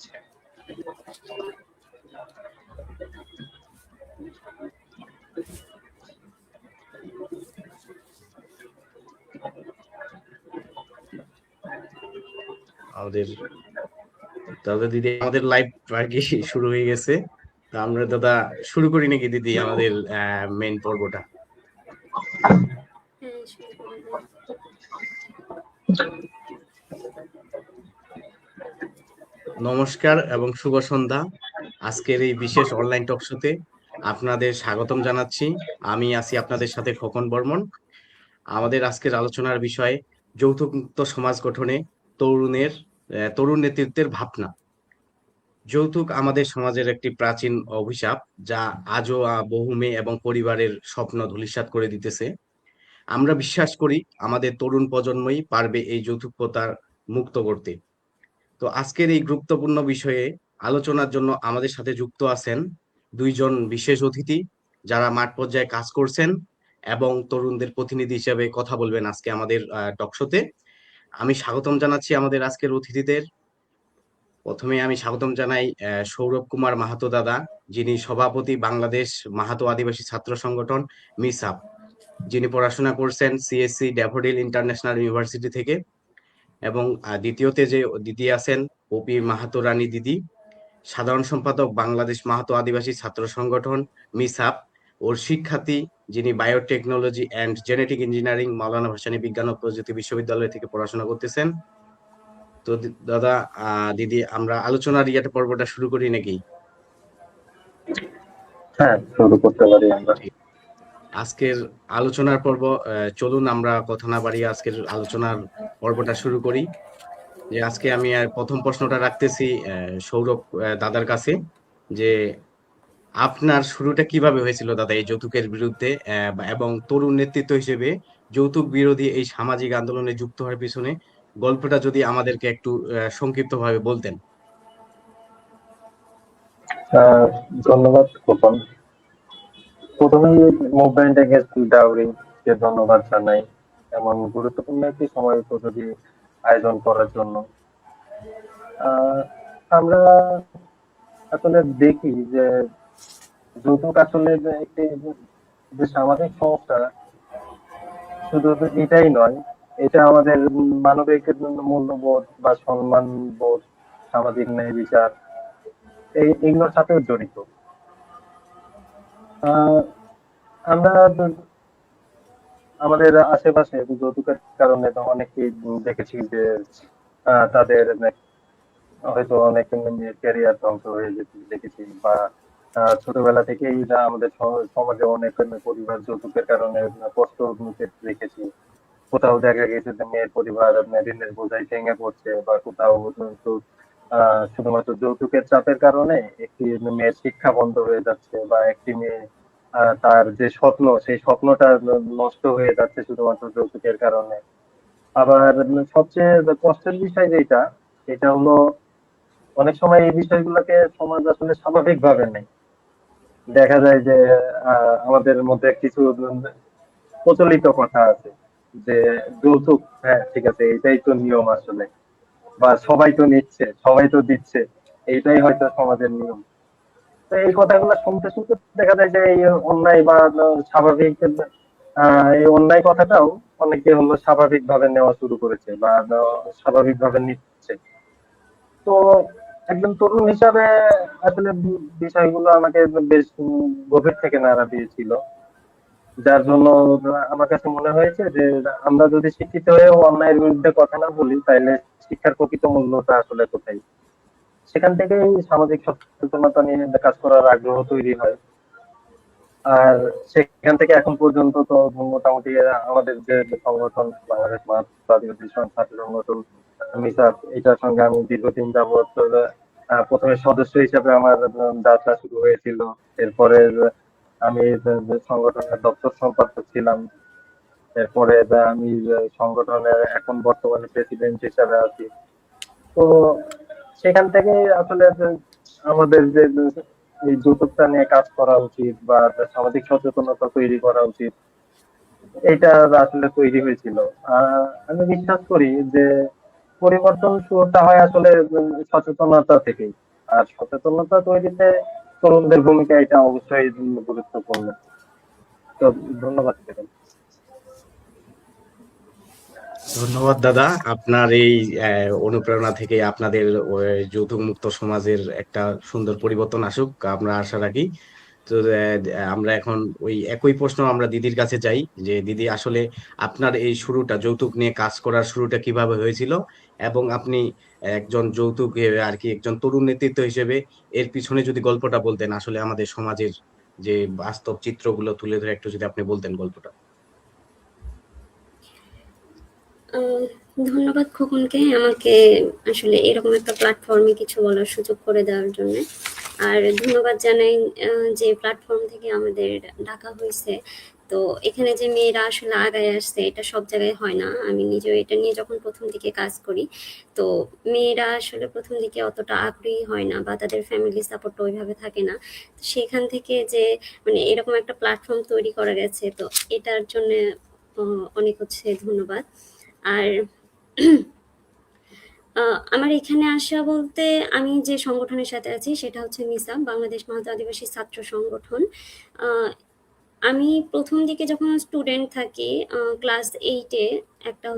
হচ্ছে। আমাদের দাদা দিদি আমাদের লাইভ আর কি শুরু হয়ে গেছে। তা আমরা দাদা শুরু করি নাকি দিদি আমাদের মেইন পর্বটা? নমস্কার এবং শুভ সন্ধ্যা। আজকের এই বিশেষ অনলাইন টক শোতে আপনাদের স্বাগতম জানাচ্ছি। আমি আছি আপনাদের সাথে খোকন বর্মন। আমাদের আজকের আলোচনার বিষয় যৌতুকমুক্ত সমাজ গঠনে তরুণ নেতৃত্বের ভাবনা। যৌতুক আমাদের সমাজের একটি প্রাচীন অভিশাপ, যা আজও বহু মেয়ে এবং পরিবারের স্বপ্ন ধূলিসাৎ করে দিতেছে। আমরা বিশ্বাস করি আমাদের তরুণ প্রজন্মই পারবে এই যৌতুক প্রথার মুক্ত করতে। তো আজকের এই গুরুত্বপূর্ণ বিষয়ে আলোচনার জন্য আমাদের সাথে যুক্ত আছেন দুইজন বিশেষ অতিথি, যারা মাঠ পর্যায়ে কাজ করছেন এবং তরুণদের প্রতিনিধি হিসেবে কথা বলবেন আজকে আমাদের টক শোতে। আমি স্বাগতম জানাচ্ছি আমাদের আজকের অতিথিদের। প্রথমে আমি স্বাগতম জানাই সৌরভ কুমার মাহাতো দাদা, যিনি সভাপতি বাংলাদেশ মাহাতো আদিবাসী ছাত্র সংগঠন মিসাপ, যিনি পড়াশোনা করছেন সিএসসি ড্যাফোডিল ইন্টারন্যাশনাল ইউনিভার্সিটি থেকে। এবং দ্বিতীয়তে যে দিদি আছেন ওপি মাহাতো রানী দিদি, সাধারণ সম্পাদক বাংলাদেশ মাহাতো আদিবাসী ছাত্র সংগঠন মিসাপ, ওর শিক্ষার্থী, যিনি বায়োটেকনোলজি অ্যান্ড জেনেটিক ইঞ্জিনিয়ারিং মাওলানা ভাসানী বিজ্ঞান ও প্রযুক্তি বিশ্ববিদ্যালয় থেকে পড়াশোনা করতেছেন। তো দাদা দিদি, আমরা আলোচনার পর্বটা শুরু করি নাকি? হ্যাঁ, শুরু করতে পারি আমরা। আজকের আলোচনার পর্ব, চলুন আমরা কথা না বাড়িয়ে আজকের আলোচনার পর্বটা শুরু করি। যে আজকে আমি প্রথম প্রশ্নটা রাখতেছি সৌরভ দাদার কাছে, যে আপনার শুরুটা কিভাবে হয়েছিল দাদা এই যৌতুকের বিরুদ্ধে, এবং তরুণ নেতৃত্ব হিসেবে যৌতুক বিরোধী এই সামাজিক আন্দোলনে যুক্ত হওয়ার পিছনে গল্পটা যদি আমাদেরকে একটু সংক্ষিপ্ত ভাবে বলতেন। ধন্যবাদ খোকন। প্রথমেই মুভমেন্ট এগেইনস্ট ডাউরি কে ধন্যবাদ জানাই এমন গুরুত্বপূর্ণ একটি সময় উপযোগী আয়োজন করার জন্য। আমরা আসলে দেখি যে যৌতুক আসলে একটি যে সামাজিক সমস্যা, শুধু এটাই নয়, এটা আমাদের মানবিক মূল্যবোধ বা সম্মান বোধ, সামাজিক ন্যায় বিচার এইগুলোর সাথেও জড়িত। আমরা আমাদের আশেপাশে যৌতুকের কারণে তো অনেকেই দেখেছি যে তাদের হয়তো অনেক ক্যারিয়ার ধ্বংস হয়ে যেতে দেখেছি, বা ছোটবেলা থেকেই আমাদের সমাজে অনেক পরিবার যৌতুকের কারণে কষ্ট মুখে রেখেছি। কোথাও দেখা গেছে যে মেয়ের পরিবার ঋণের বোঝায় ভেঙে পড়ছে, বা কোথাও কিন্তু শুধুমাত্র যৌতুকের চাপের কারণে একটি মেয়ের শিক্ষা বন্ধ হয়ে যাচ্ছে, বা একটি মেয়ে তার যে স্বপ্ন সেই স্বপ্নটা নষ্ট হয়ে যাচ্ছে শুধুমাত্র যৌতুকের কারণে। আবার সবচেয়ে কষ্টের বিষয় যেটা, সেটা হলো অনেক সময় এই বিষয়গুলোকে সমাজ আসলে স্বাভাবিকভাবে নেয়। দেখা যায় যে আমাদের মধ্যে কিছু প্রচলিত কথা আছে যে যৌতুক, হ্যাঁ ঠিক আছে, এটাই তো নিয়ম আসলে, বা সবাই তো নিচ্ছে, সবাই তো দিচ্ছে, এইটাই হয়তো সমাজের নিয়ম। তো এই কথাগুলো শুনতে শুনতে দেখা যায় যে এই অন্যায় বা স্বাভাবিক এই অন্যায় কথাটাও অনেকে হলো স্বাভাবিক ভাবে নেওয়া শুরু করেছে, বা স্বাভাবিক ভাবে নিচ্ছে। তো একজন তরুণ হিসাবে আসলে বিষয়গুলো আমাকে বেশ গভীর থেকে নাড়া দিয়েছিল, যার জন্য আমার কাছে মনে হয়েছে যে আমরা যদি শিক্ষিত হয়েও অন্যায়ের বিরুদ্ধে কথা না বলি, তাহলে শিক্ষার প্রকৃত মূল্যটা আসলে কোথায়। সেখান থেকেই সামাজিক সচেতনতা নিয়ে কাজ করার আগ্রহ তৈরি হয়। আর সেখান থেকে এখন পর্যন্ত তো মোটামুটি আমাদের যে সংগঠন বাংলাদেশ মানব আদিবাসী ছাত্র সংগঠন মিসাপ, এটার সঙ্গে আমি দীর্ঘদিন যাবৎ প্রথমে সদস্য হিসেবে আমার যাত্রা শুরু হয়েছিল। এরপরে আমি সংগঠনের দপ্তর সম্পাদক ছিলাম। এরপরে আমি সংগঠনের এখন বর্তমানে প্রেসিডেন্ট হিসেবে আছি। তো সেখান থেকে আসলে আমাদের যে এই যৌতুকটা নিয়ে কাজ করা উচিত, বা সামাজিক সচেতনতা তৈরি করা উচিত, এটা আসলে তৈরি হয়েছিল। আমি বিশ্বাস করি যে পরিবর্তন শুরুটা হয় আসলে সচেতনতা থেকেই। আর সচেতনতা তৈরিতে তরুণদের ভূমিকা এটা অবশ্যই গুরুত্বপূর্ণ। তো ধন্যবাদ ম্যাডাম। ধন্যবাদ দাদা, আপনার এই অনুপ্রেরণা থেকে আপনাদের যৌতুক মুক্ত সমাজের একটা সুন্দর পরিবর্তন আসুক, আমরা আশা রাখি। তো আমরা এখন ওই একই প্রশ্ন আমরা দিদির কাছে যাই, যে দিদি আসলে আপনার এই শুরুটা, যৌতুক নিয়ে কাজ করার শুরুটা কিভাবে হয়েছিল, এবং আপনি একজন যৌতুক আর কি একজন তরুণ নেতৃত্ব হিসেবে এর পিছনে যদি গল্পটা বলতেন, আসলে আমাদের সমাজের যে বাস্তব চিত্রগুলো তুলে ধরে একটু যদি আপনি বলতেন গল্পটা। আহ, ধন্যবাদ খোকনকে আমাকে আসলে এরকম একটা প্ল্যাটফর্মে কিছু বলার সুযোগ করে দেওয়ার জন্য। আর ধন্যবাদ জানাই যে প্ল্যাটফর্ম থেকে আমাদের ডাকা হয়েছে। তো এখানে যে মেয়েরা আসলে আগায় আসছে, এটা সব জায়গায় হয় না। আমি নিজেও এটা নিয়ে যখন প্রথম দিকে কাজ করি, তো মেয়েরা আসলে প্রথম দিকে অতটা আগ্রহী হয় না, বা তাদের ফ্যামিলি সাপোর্টটা ওইভাবে থাকে না। তো সেখান থেকে যে মানে এরকম একটা প্ল্যাটফর্ম তৈরি করা গেছে, তো এটার জন্য অনেক ধন্যবাদ। আর আমার এখানে আসা বলতে, আমি যে সংগঠনের সাথে আছি সেটা হচ্ছে মিসা, বাংলাদেশ মাহতো আদিবাসী ছাত্র সংগঠন। আহ, আমি প্রথম দিকে যখন স্টুডেন্ট থাকি, ক্লাস 8-এ একটা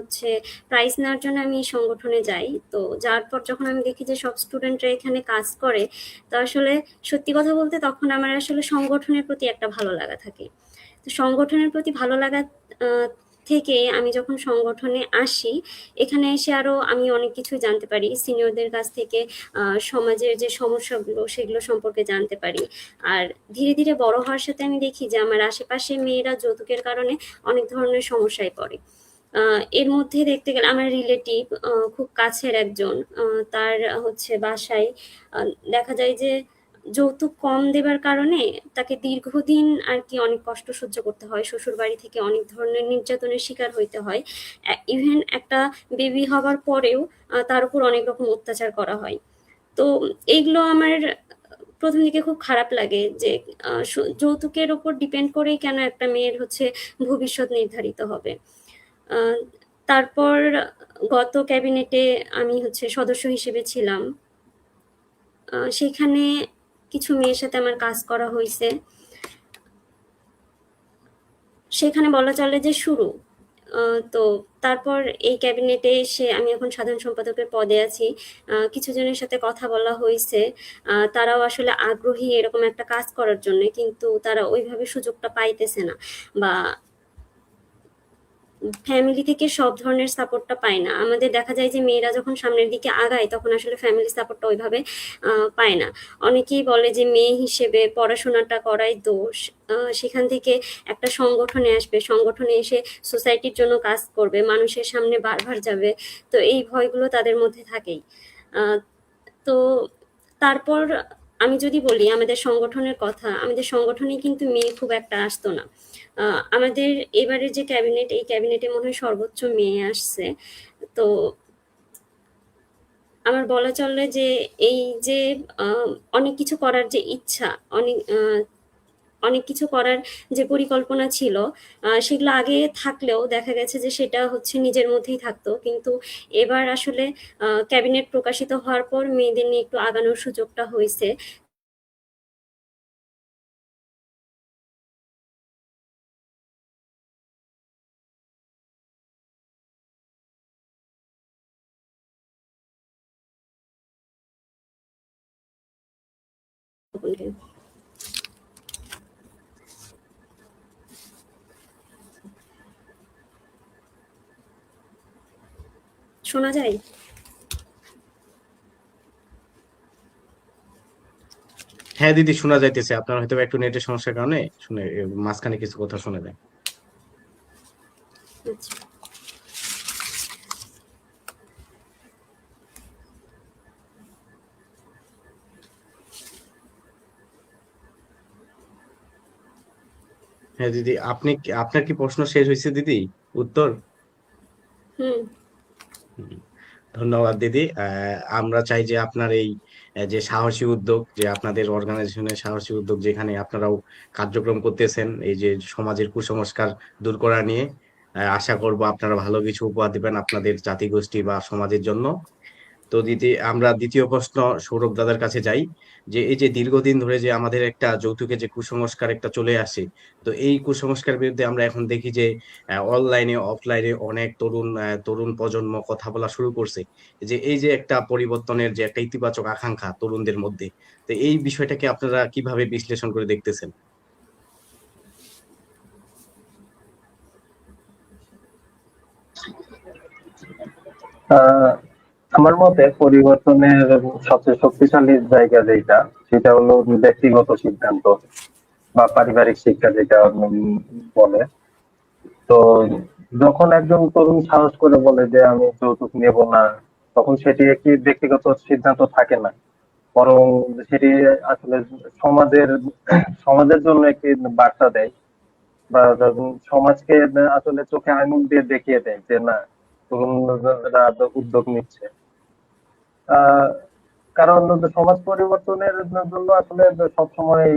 প্রাইজ নেওয়ার জন্য আমি এই সংগঠনে যাই। তো যাওয়ার পর যখন আমি দেখি যে সব স্টুডেন্টরা এখানে কাজ করে, তো আসলে সত্যি কথা বলতে তখন আমার আসলে সংগঠনের প্রতি একটা ভালো লাগা থাকে। তো সংগঠনের প্রতি ভালো লাগা আহ, থেকে আমি যখন সংগঠনে আসি, এখানে এসে আরো আমি অনেক কিছু জানতে পারি সিনিয়রদের কাছ থেকে। সমাজের যে সমস্যাগুলো সেগুলো সম্পর্কে জানতে পারি। আর ধীরে ধীরে বড় হওয়ার সাথে আমি দেখি যে আমার আশেপাশে মেয়েরা যৌতুকের কারণে অনেক ধরনের সমস্যায় পড়ে। এর মধ্যে দেখতে গেলে আমার রিলেটিভ, খুব কাছের একজন, তার বাসায় দেখা যায় যে যৌতুক কম দেবার কারণে তাকে দীর্ঘদিন আর কি অনেক কষ্ট সহ্য করতে হয়, শ্বশুর বাড়ি থেকে অনেক ধরনের নির্যাতনের শিকার হইতে হয়। ইভেন একটা বেবি হবার পরেও তার উপর অনেক রকম অত্যাচার করা হয়। তো এইগুলো আমার প্রথম দিকে খুব খারাপ লাগে যে যৌতুকের উপর ডিপেন্ড করেই কেন একটা মেয়ের ভবিষ্যৎ নির্ধারিত হবে। আহ, তারপর গত ক্যাবিনেটে আমি সদস্য হিসেবে ছিলাম। সেখানে কিছু মেয়ের সাথে আমার কাজ করা হয়েছে। সেখানে বলা চলে যে শুরু। তো তারপর এই ক্যাবিনেটে এসে আমি এখন সাধারণ সম্পাদকের পদে আছি। কিছু জনের সাথে কথা বলা হয়েছে, তারাও আসলে আগ্রহী এরকম একটা কাজ করার জন্য, কিন্তু তারা ওইভাবে সুযোগটা পাইতেছে না, বা ফ্যামিলি থেকে সব ধরনের সাপোর্টটা পায় না। আমাদের দেখা যায় যে মেয়েরা যখন সামনের দিকে আগায় তখন আসলে ফ্যামিলি সাপোর্টটা ওইভাবে পায় না। অনেকেই বলে যে মেয়ে হিসেবে পড়াশোনাটা করাই দোষ, সেখান থেকে একটা সংগঠনে আসবে, সংগঠনে এসে সোসাইটির জন্য কাজ করবে, মানুষের সামনে বারবার যাবে। তো এই ভয়গুলো তাদের মধ্যে থাকেই। আহ, তো তারপর আমি যদি বলি আমাদের সংগঠনের কথা, আমাদের সংগঠনে কিন্তু মেয়ে খুব একটা আসতো না। আমাদের এবারে যে ক্যাবিনেট, এই ক্যাবিনেটে মনে হয় সর্বোচ্চ মেয়ে আসছে। তো আমার বলা চলে যে এই যে অনেক কিছু করার যে ইচ্ছা, অনেক অনেক কিছু করার যে পরিকল্পনা ছিল, সেগুলো আগে থাকলেও দেখা গেছে যে সেটা নিজের মধ্যেই থাকতো, কিন্তু এবার আসলে ক্যাবিনেট প্রকাশিত হওয়ার পর মেয়েদের নিয়ে একটু আগানোর সুযোগটা হয়েছে। শোনা যায়? হ্যাঁ দিদি, শোনা যাইতেছে। আপনার হয়তো একটু নেটের সমস্যার কারণে শুনে মাঝখানে কিছু কথা শোনা যায়। আচ্ছা। হ্যাঁ দিদি, আপনার কি প্রশ্ন শেষ হয়েছে দিদি? উত্তর? হুম। হুম, ধন্যবাদ দিদি। আমরা চাই যে আপনার এই যে সাহসী উদ্যোগ, যে আপনাদের অর্গানাইজেশনের সাহসী উদ্যোগ, যেখানে আপনারাও কার্যক্রম করতেছেন এই যে সমাজের কুসংস্কার দূর করা নিয়ে, আশা করব আপনারা ভালো কিছু উপহার দিবেন আপনাদের জাতিগোষ্ঠী বা সমাজের জন্য। তো দিদি, আমরা দ্বিতীয় প্রশ্ন সৌরভ দাদার কাছে যাই, যে এই যে দীর্ঘদিন ধরে যে আমাদের একটা যৌতুকে যে কুসংস্কার একটা চলে আসে, তো এই কুসংস্কার বিরুদ্ধে আমরা এখন দেখি যে অনলাইনে অফলাইনে অনেক তরুণ প্রজন্ম কথা বলা শুরু করছে, যে এই যে একটা পরিবর্তনের যে একটা ইতিবাচক আকাঙ্ক্ষা তরুণদের মধ্যে, তো এই বিষয়টাকে আপনারা কিভাবে বিশ্লেষণ করে দেখতেছেন? আহ, আমার মতে পরিবর্তনের সবচেয়ে শক্তিশালী জায়গা যেটা, সেটা হলো ব্যক্তিগত সিদ্ধান্ত বা পারিবারিক শিক্ষা যেটা বলে। তো যখন একজন তরুণ সাহস করে বলে যে আমি যৌতুক নেব না, তখন সেটি একটি ব্যক্তিগত সিদ্ধান্ত থাকে না, বরং সেটি আসলে সমাজের সমাজের জন্য একটি বার্তা দেয়, বা সমাজকে আসলে চোখে আঙুল দিয়ে দেখিয়ে দেয় যে না, তরুণরা উদ্যোগ নিচ্ছে। আহ কারণ সমাজ পরিবর্তনের জন্য আসলে সবসময়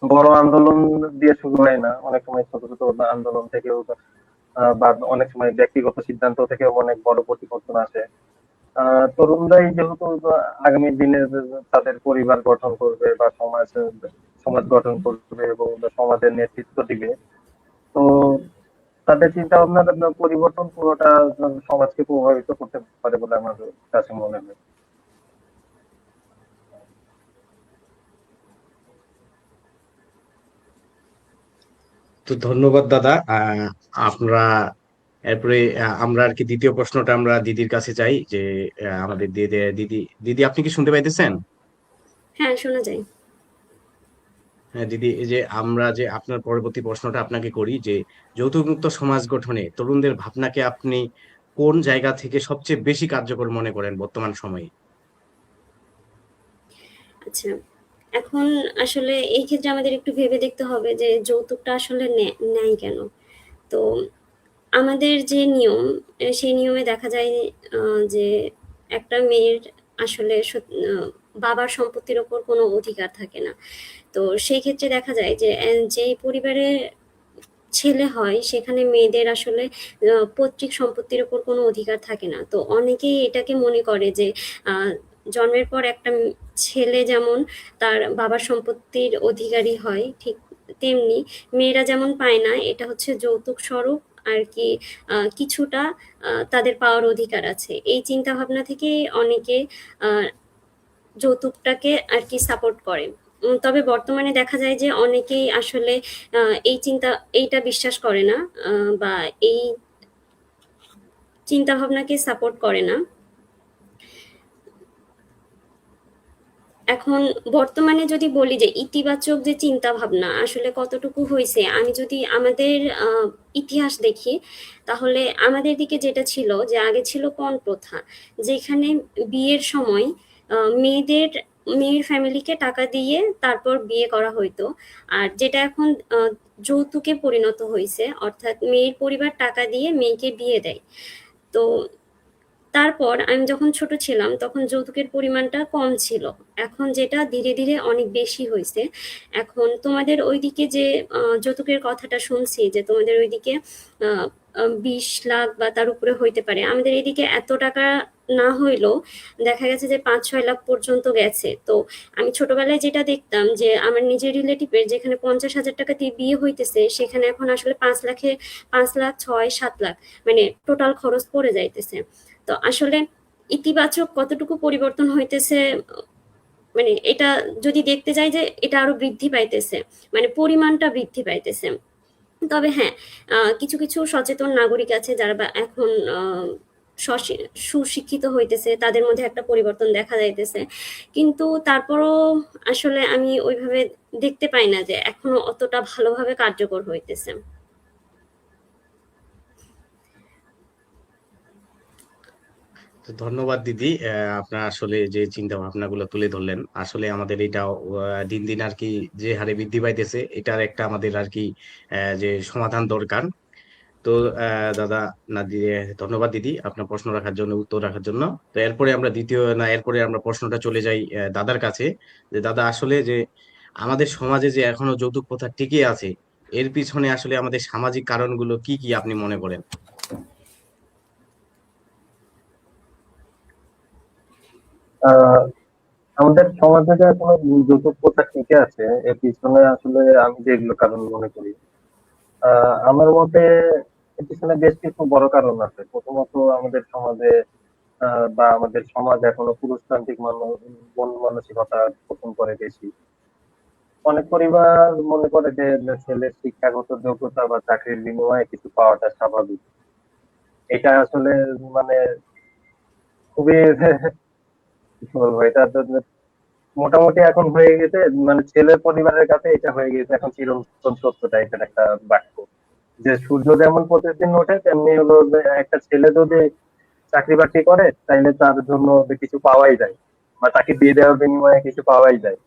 বড় আন্দোলন দিয়ে শুরু হয় না, অনেক সময় ছোট ছোট আন্দোলন থেকেও বা অনেক সময় ব্যক্তিগত সিদ্ধান্ত থেকেও অনেক বড় পরিবর্তন আসে। তরুণরাই যেহেতু আগামী দিনে তাদের পরিবার গঠন করবে বা সমাজ গঠন করবে এবং সমাজের নেতৃত্ব দিবে, তো তাদের চিন্তা ভাবনার পরিবর্তন পুরোটা সমাজকে প্রভাবিত করতে পারে বলে আমার কাছে মনে হয়। তো ধন্যবাদ দাদা। আপনারা এরপরে আমরা আর কি দ্বিতীয় প্রশ্নটা আমরা দিদির কাছে যাই, যে আমাদের দিদি দিদি দিদি আপনি কি শুনতে পাইতেছেন? হ্যাঁ, শোনা যায়। হ্যাঁ দিদি, এই যে আমরা যে আপনার পরবর্তী প্রশ্নটা আপনাকে করি, যে যৌতুকমুক্ত সমাজ গঠনে তরুণদের ভাবনাকে আপনি কোন জায়গা থেকে সবচেয়ে বেশি কার্যকর মনে করেন বর্তমান সময়ে? আচ্ছা, এখন আসলে এই ক্ষেত্রে আমাদের একটু ভেবে দেখতে হবে যে যৌতুকটা আসলে নেয় কেন? তো আমাদের যে নিয়ম, সেই নিয়মে দেখা যায় যে একটা মেয়ের আসলে বাবার সম্পত্তির ওপর কোনো অধিকার থাকে না। তো সেই ক্ষেত্রে দেখা যায় যে যেই পরিবারে ছেলে হয় সেখানে মেয়েদের আসলে পৈতৃক সম্পত্তির উপর কোনো অধিকার থাকে না। তো অনেকেই এটাকে মনে করে যে আহ, জন্মের পর একটা ছেলে যেমন তার বাবার সম্পত্তির অধিকারী হয়, ঠিক তেমনি মেয়েরা যেমন পায় না, এটা হচ্ছে যৌতুক স্বরূপ আর কি কিছুটা তাদের পাওয়ার অধিকার আছে। এই চিন্তা ভাবনা থেকে অনেকে আহ, যৌতুকটাকে আর কি সাপোর্ট করে। তবে বর্তমানে দেখা যায় যে অনেকেই আসলে এইটা বিশ্বাস করে না, বা এই চিন্তা ভাবনাকে সাপোর্ট করে না। এখন বর্তমানে যদি বলি যে ইতিবাচক যে চিন্তা ভাবনা আসলে কতটুকু হয়েছে, আমি যদি আমাদের ইতিহাস দেখি, তাহলে আমাদের দিকে যেটা ছিল যে আগে ছিল পণ প্রথা, যেখানে বিয়ের সময় মেয়ের ফ্যামিলিকে টাকা দিয়ে তারপর বিয়ে করা হইতো। আর যেটা এখন যৌতুকে পরিণত হয়েছে, অর্থাৎ মেয়ের পরিবার টাকা দিয়ে মেয়েকে বিয়ে দেয়। তো তারপর আমি যখন ছোট ছিলাম তখন যৌতুকের পরিমাণটা কম ছিল, এখন যেটা ধীরে ধীরে অনেক বেশি হয়েছে। এখন তোমাদের ওইদিকে যে যৌতুকের কথাটা শুনছি যে তোমাদের ওইদিকে 20 লাখ বা তার উপরে হইতে পারে, আমাদের এদিকে এত টাকা না হইলেও দেখা গেছে যে 5-6 লাখ পর্যন্ত গেছে। তো আমি ছোটবেলায় যেটা দেখতাম যে আমার নিজের রিলেটিভের যেখানে 50,000 টাকা দিয়ে বিয়ে হইতেছে, সেখানে এখন আসলে 5 লাখে 5 লাখ 6-7 লাখ মানে টোটাল খরচ পড়ে যাইতেছে। তো আসলে ইতিবাচক কতটুকু পরিবর্তন হইতেছে, মানে এটা যদি দেখতে যাই যে এটা আরো বৃদ্ধি পাইতেছে, মানে পরিমাণটা বৃদ্ধি পাইতেছে। তবে হ্যাঁ, কিছু কিছু সচেতন নাগরিক আছে যারা বা এখন সুশিক্ষিত হইতেছে, তাদের মধ্যে একটা পরিবর্তন দেখা যাইতেছে। কিন্তু তারপরও আসলে আমি ওইভাবে দেখতে পাই না যে এখনো অতটা ভালোভাবে কার্যকর হইতেছে। তো ধন্যবাদ দিদি, আপনার আসলে যে চিন্তা ভাবনাগুলো তুলে ধরলেন, আসলে আমাদের এটা দিন দিন আর কি যে হারে বৃদ্ধি পাইতেছে, এটার একটা আমাদের আর কি যে সমাধান দরকার। তো দাদা, না দিয়ে ধন্যবাদ দিদি আপনার প্রশ্ন রাখার জন্য, উত্তর রাখার জন্য। তো এরপরে আমরা প্রশ্নটা চলে যাই দাদার কাছে, যে দাদা আসলে যে আমাদের সমাজে যে এখনো যৌতুক প্রথা টিকে আছে, এর পিছনে আসলে আমাদের সামাজিক কারণগুলো কি কি আপনি মনে করেন? আহ আমাদের সমাজে যে এখনো যৌতুক প্রথা টিকে আছে, এর পিছনে আসলে আমি যেগুলো কারণ মনে করি, আমার মতে এর পিছনে বেশ কিছু বড় কারণ আছে। প্রথমত আমাদের সমাজে বা আমাদের সমাজ এখনো পুরুষতান্ত্রিক মন মানসিকতা পোষণ করে বেশি। অনেক পরিবার মনে করে যে ছেলের শিক্ষাগত যোগ্যতা বা চাকরির বিনিময়ে কিছু পাওয়াটা স্বাভাবিক। এটা আসলে মানে খুবই কি বলবো, এটা তো মোটামুটি এখন হয়ে গেছে, মানে ছেলের পরিবারের কাছে এটা হয়ে গেছে এখন চিরন্তন সত্য টাইপের একটা বাক্য, যে সূর্য যেমন প্রতিদিন ওঠে তেমনি হলো যে একটা ছেলে যদি চাকরি বাকরি করে তাইলে তার জন্য যে কিছু পাওয়াই যায় বা তাকে বিয়ে দেওয়ার বিনিময়ে কিছু পাওয়াই যায়।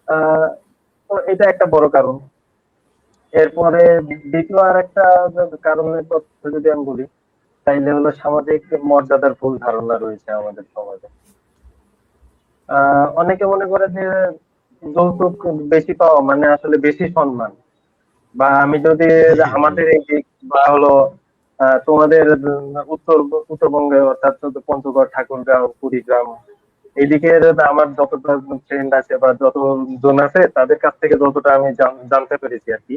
আহ তো এটা একটা বড় কারণ। এরপরে দ্বিতীয় আর একটা কারণের তথ্য যদি আমি বলি, তাইলে হলো সামাজিক মর্যাদার ভুল ধারণা রয়েছে আমাদের সমাজে। অনেকে মনে করে যে যৌতুক বেশি পাওয়া মানে আসলে বেশি সম্মান। বা আমি যদি হ্যাঁ ভাই। আমাদের এই দিক বা হলো তোমাদের উত্তর উত্তরবঙ্গে অর্থাৎ পঞ্চগড়, ঠাকুরগাঁও, কুড়িগ্রাম এইদিকে আমার যতটা ফ্রেন্ড আছে বা যত জন আছে তাদের কাছ থেকে যতটা আমি জানতে পেরেছি আর কি,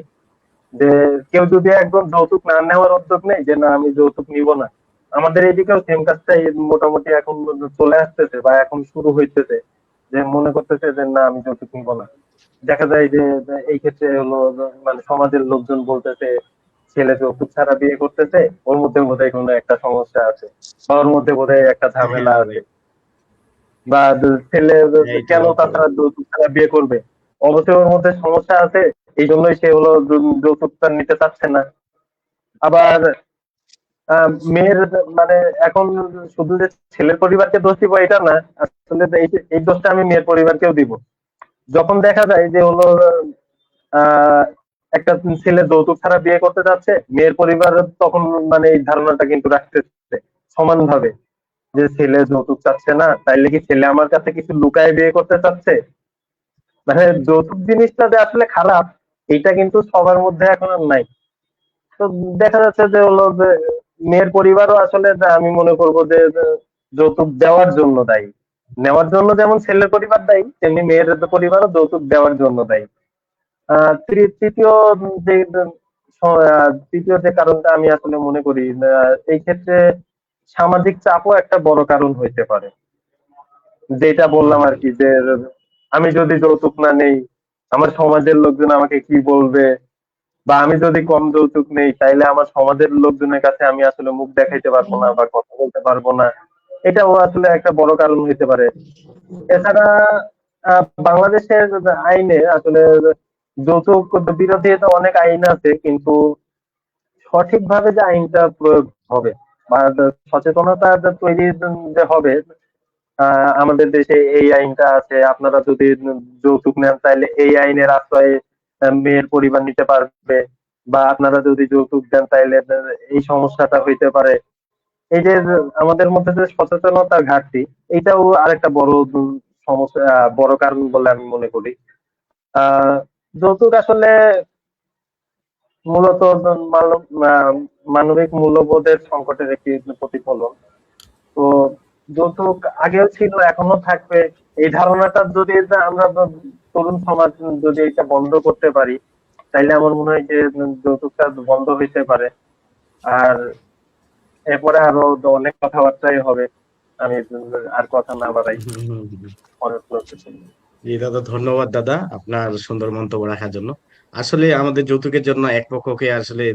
যে কেউ যদি একদম যৌতুক না নেওয়ার উদ্যোগ নেই যে না আমি যৌতুক নিব না, আমাদের এদিকেও সেম কাজটাই মোটামুটি এখন চলে আসতেছে বা এখন শুরু হইতেছে, যে মনে করতেছে যে না আমি যৌতুক নিব না। দেখা যায় যে এই ক্ষেত্রে হলো মানে সমাজের লোকজন বলতেছে ছেলে যৌতুক ছাড়া বিয়ে করতেছে, ওর মধ্যে বোধহয় কোনো একটা সমস্যা আছে বা ওর মধ্যে বোধহয় একটা ঝামেলা হ্যাঁ ভাই, আছে, বা ছেলে এইটা কেন হচ্ছে। তাছাড়া যৌতুক ছাড়া বিয়ে করবে, অবশ্যই ওর মধ্যে সমস্যা আছে, এই জন্যই সে হলো যৌতুকটা নিতে চাচ্ছে না। আবার মেয়ের মানে এখন শুধু যে ছেলের পরিবারকে দোষ দিব এটা না, আসলে এই দোষটা আমি মেয়ের পরিবারকেও দিব। যখন দেখা যায় যে হলো আহ একটা ছেলে যৌতুক ছাড়া বিয়ে করতে যাচ্ছে, মেয়ের পরিবার তখন মানে এই ধারণাটা কিন্তু রাখতেছে সমানভাবে, যে ছেলে যৌতুক চাচ্ছে না তাইলে কি ছেলে আমার কাছে কিছু লুকায় বিয়ে করতে চাচ্ছে। মানে যৌতুক জিনিসটা যে আসলে খারাপ এইটা কিন্তু সবার মধ্যে এখন আর নাই। তো দেখা যাচ্ছে যে হলো যে মেয়ের পরিবারও আসলে আমি মনে করব যে যৌতুক দেওয়ার জন্য দায়ী। নেওয়ার জন্য যেমন ছেলের পরিবার দায়ী, তেমনি মেয়ের পরিবারও যৌতুক দেওয়ার জন্য দায়ী। তৃতীয় যে তৃতীয় যে কারণটা আমি আসলে মনে করি, এই ক্ষেত্রে সামাজিক চাপও একটা বড় কারণ হইতে পারে। যেটা হুম বললাম আর হুম। কি, যে আমি যদি যৌতুক না নেই আমার সমাজের লোকজন আমাকে কি বলবে, বা আমি যদি কম যৌতুক নেই তাইলে আমার সমাজের লোকজনের কাছে আমি আসলে মুখ দেখাইতে পারবো না বা কথা বলতে পারবো না। এটাও আসলে একটা বড় কারণ হইতে পারে। এছাড়া বাংলাদেশের আইনে আসলে যৌতুক বিরোধী তো অনেক আইন আছে, কিন্তু সঠিকভাবে যে আইনটা প্রয়োগ হবে বা সচেতনতা যে তৈরি যে হবে, আমাদের দেশে এই আইনটা আছে, আপনারা যদি যৌতুক নেন তাহলে এই আইনের আশ্রয়ে মেয়ের পরিবার নিতে পারবে, বা আপনারা যদি যৌতুক দেন তাহলে এই সমস্যাটা হইতে পারে। এই যে আমাদের মধ্যে যে সচেতনতার ঘাটতি, এটাও আরেকটা বড় সমস্যা, বড় কারণ বলে আমি মনে করি। আহ যৌতুক আসলে মূলত মানবিক মূল্যবোধের সংকটের একটি প্রতিফলন। তো যৌতুক আগেও ছিল এখনো থাকবে, এই ধারণাটা যদি আমরা তরুণ সমাজ যদি এটা বন্ধ করতে পারি তাইলে আমার মনে হয় যে যৌতুকটা বন্ধ হইতে পারে। আর এরপরে আরো অনেক কথাবার্তাই হবে, আমি আর কথা না বাড়াই, হুম, হুম, হুম। পরের কিছু। জি দাদা, ধন্যবাদ দাদা আপনার সুন্দর মন্তব্য রাখার জন্য। আসলে আমাদের যৌতুকের জন্য এক পক্ষকে আসলে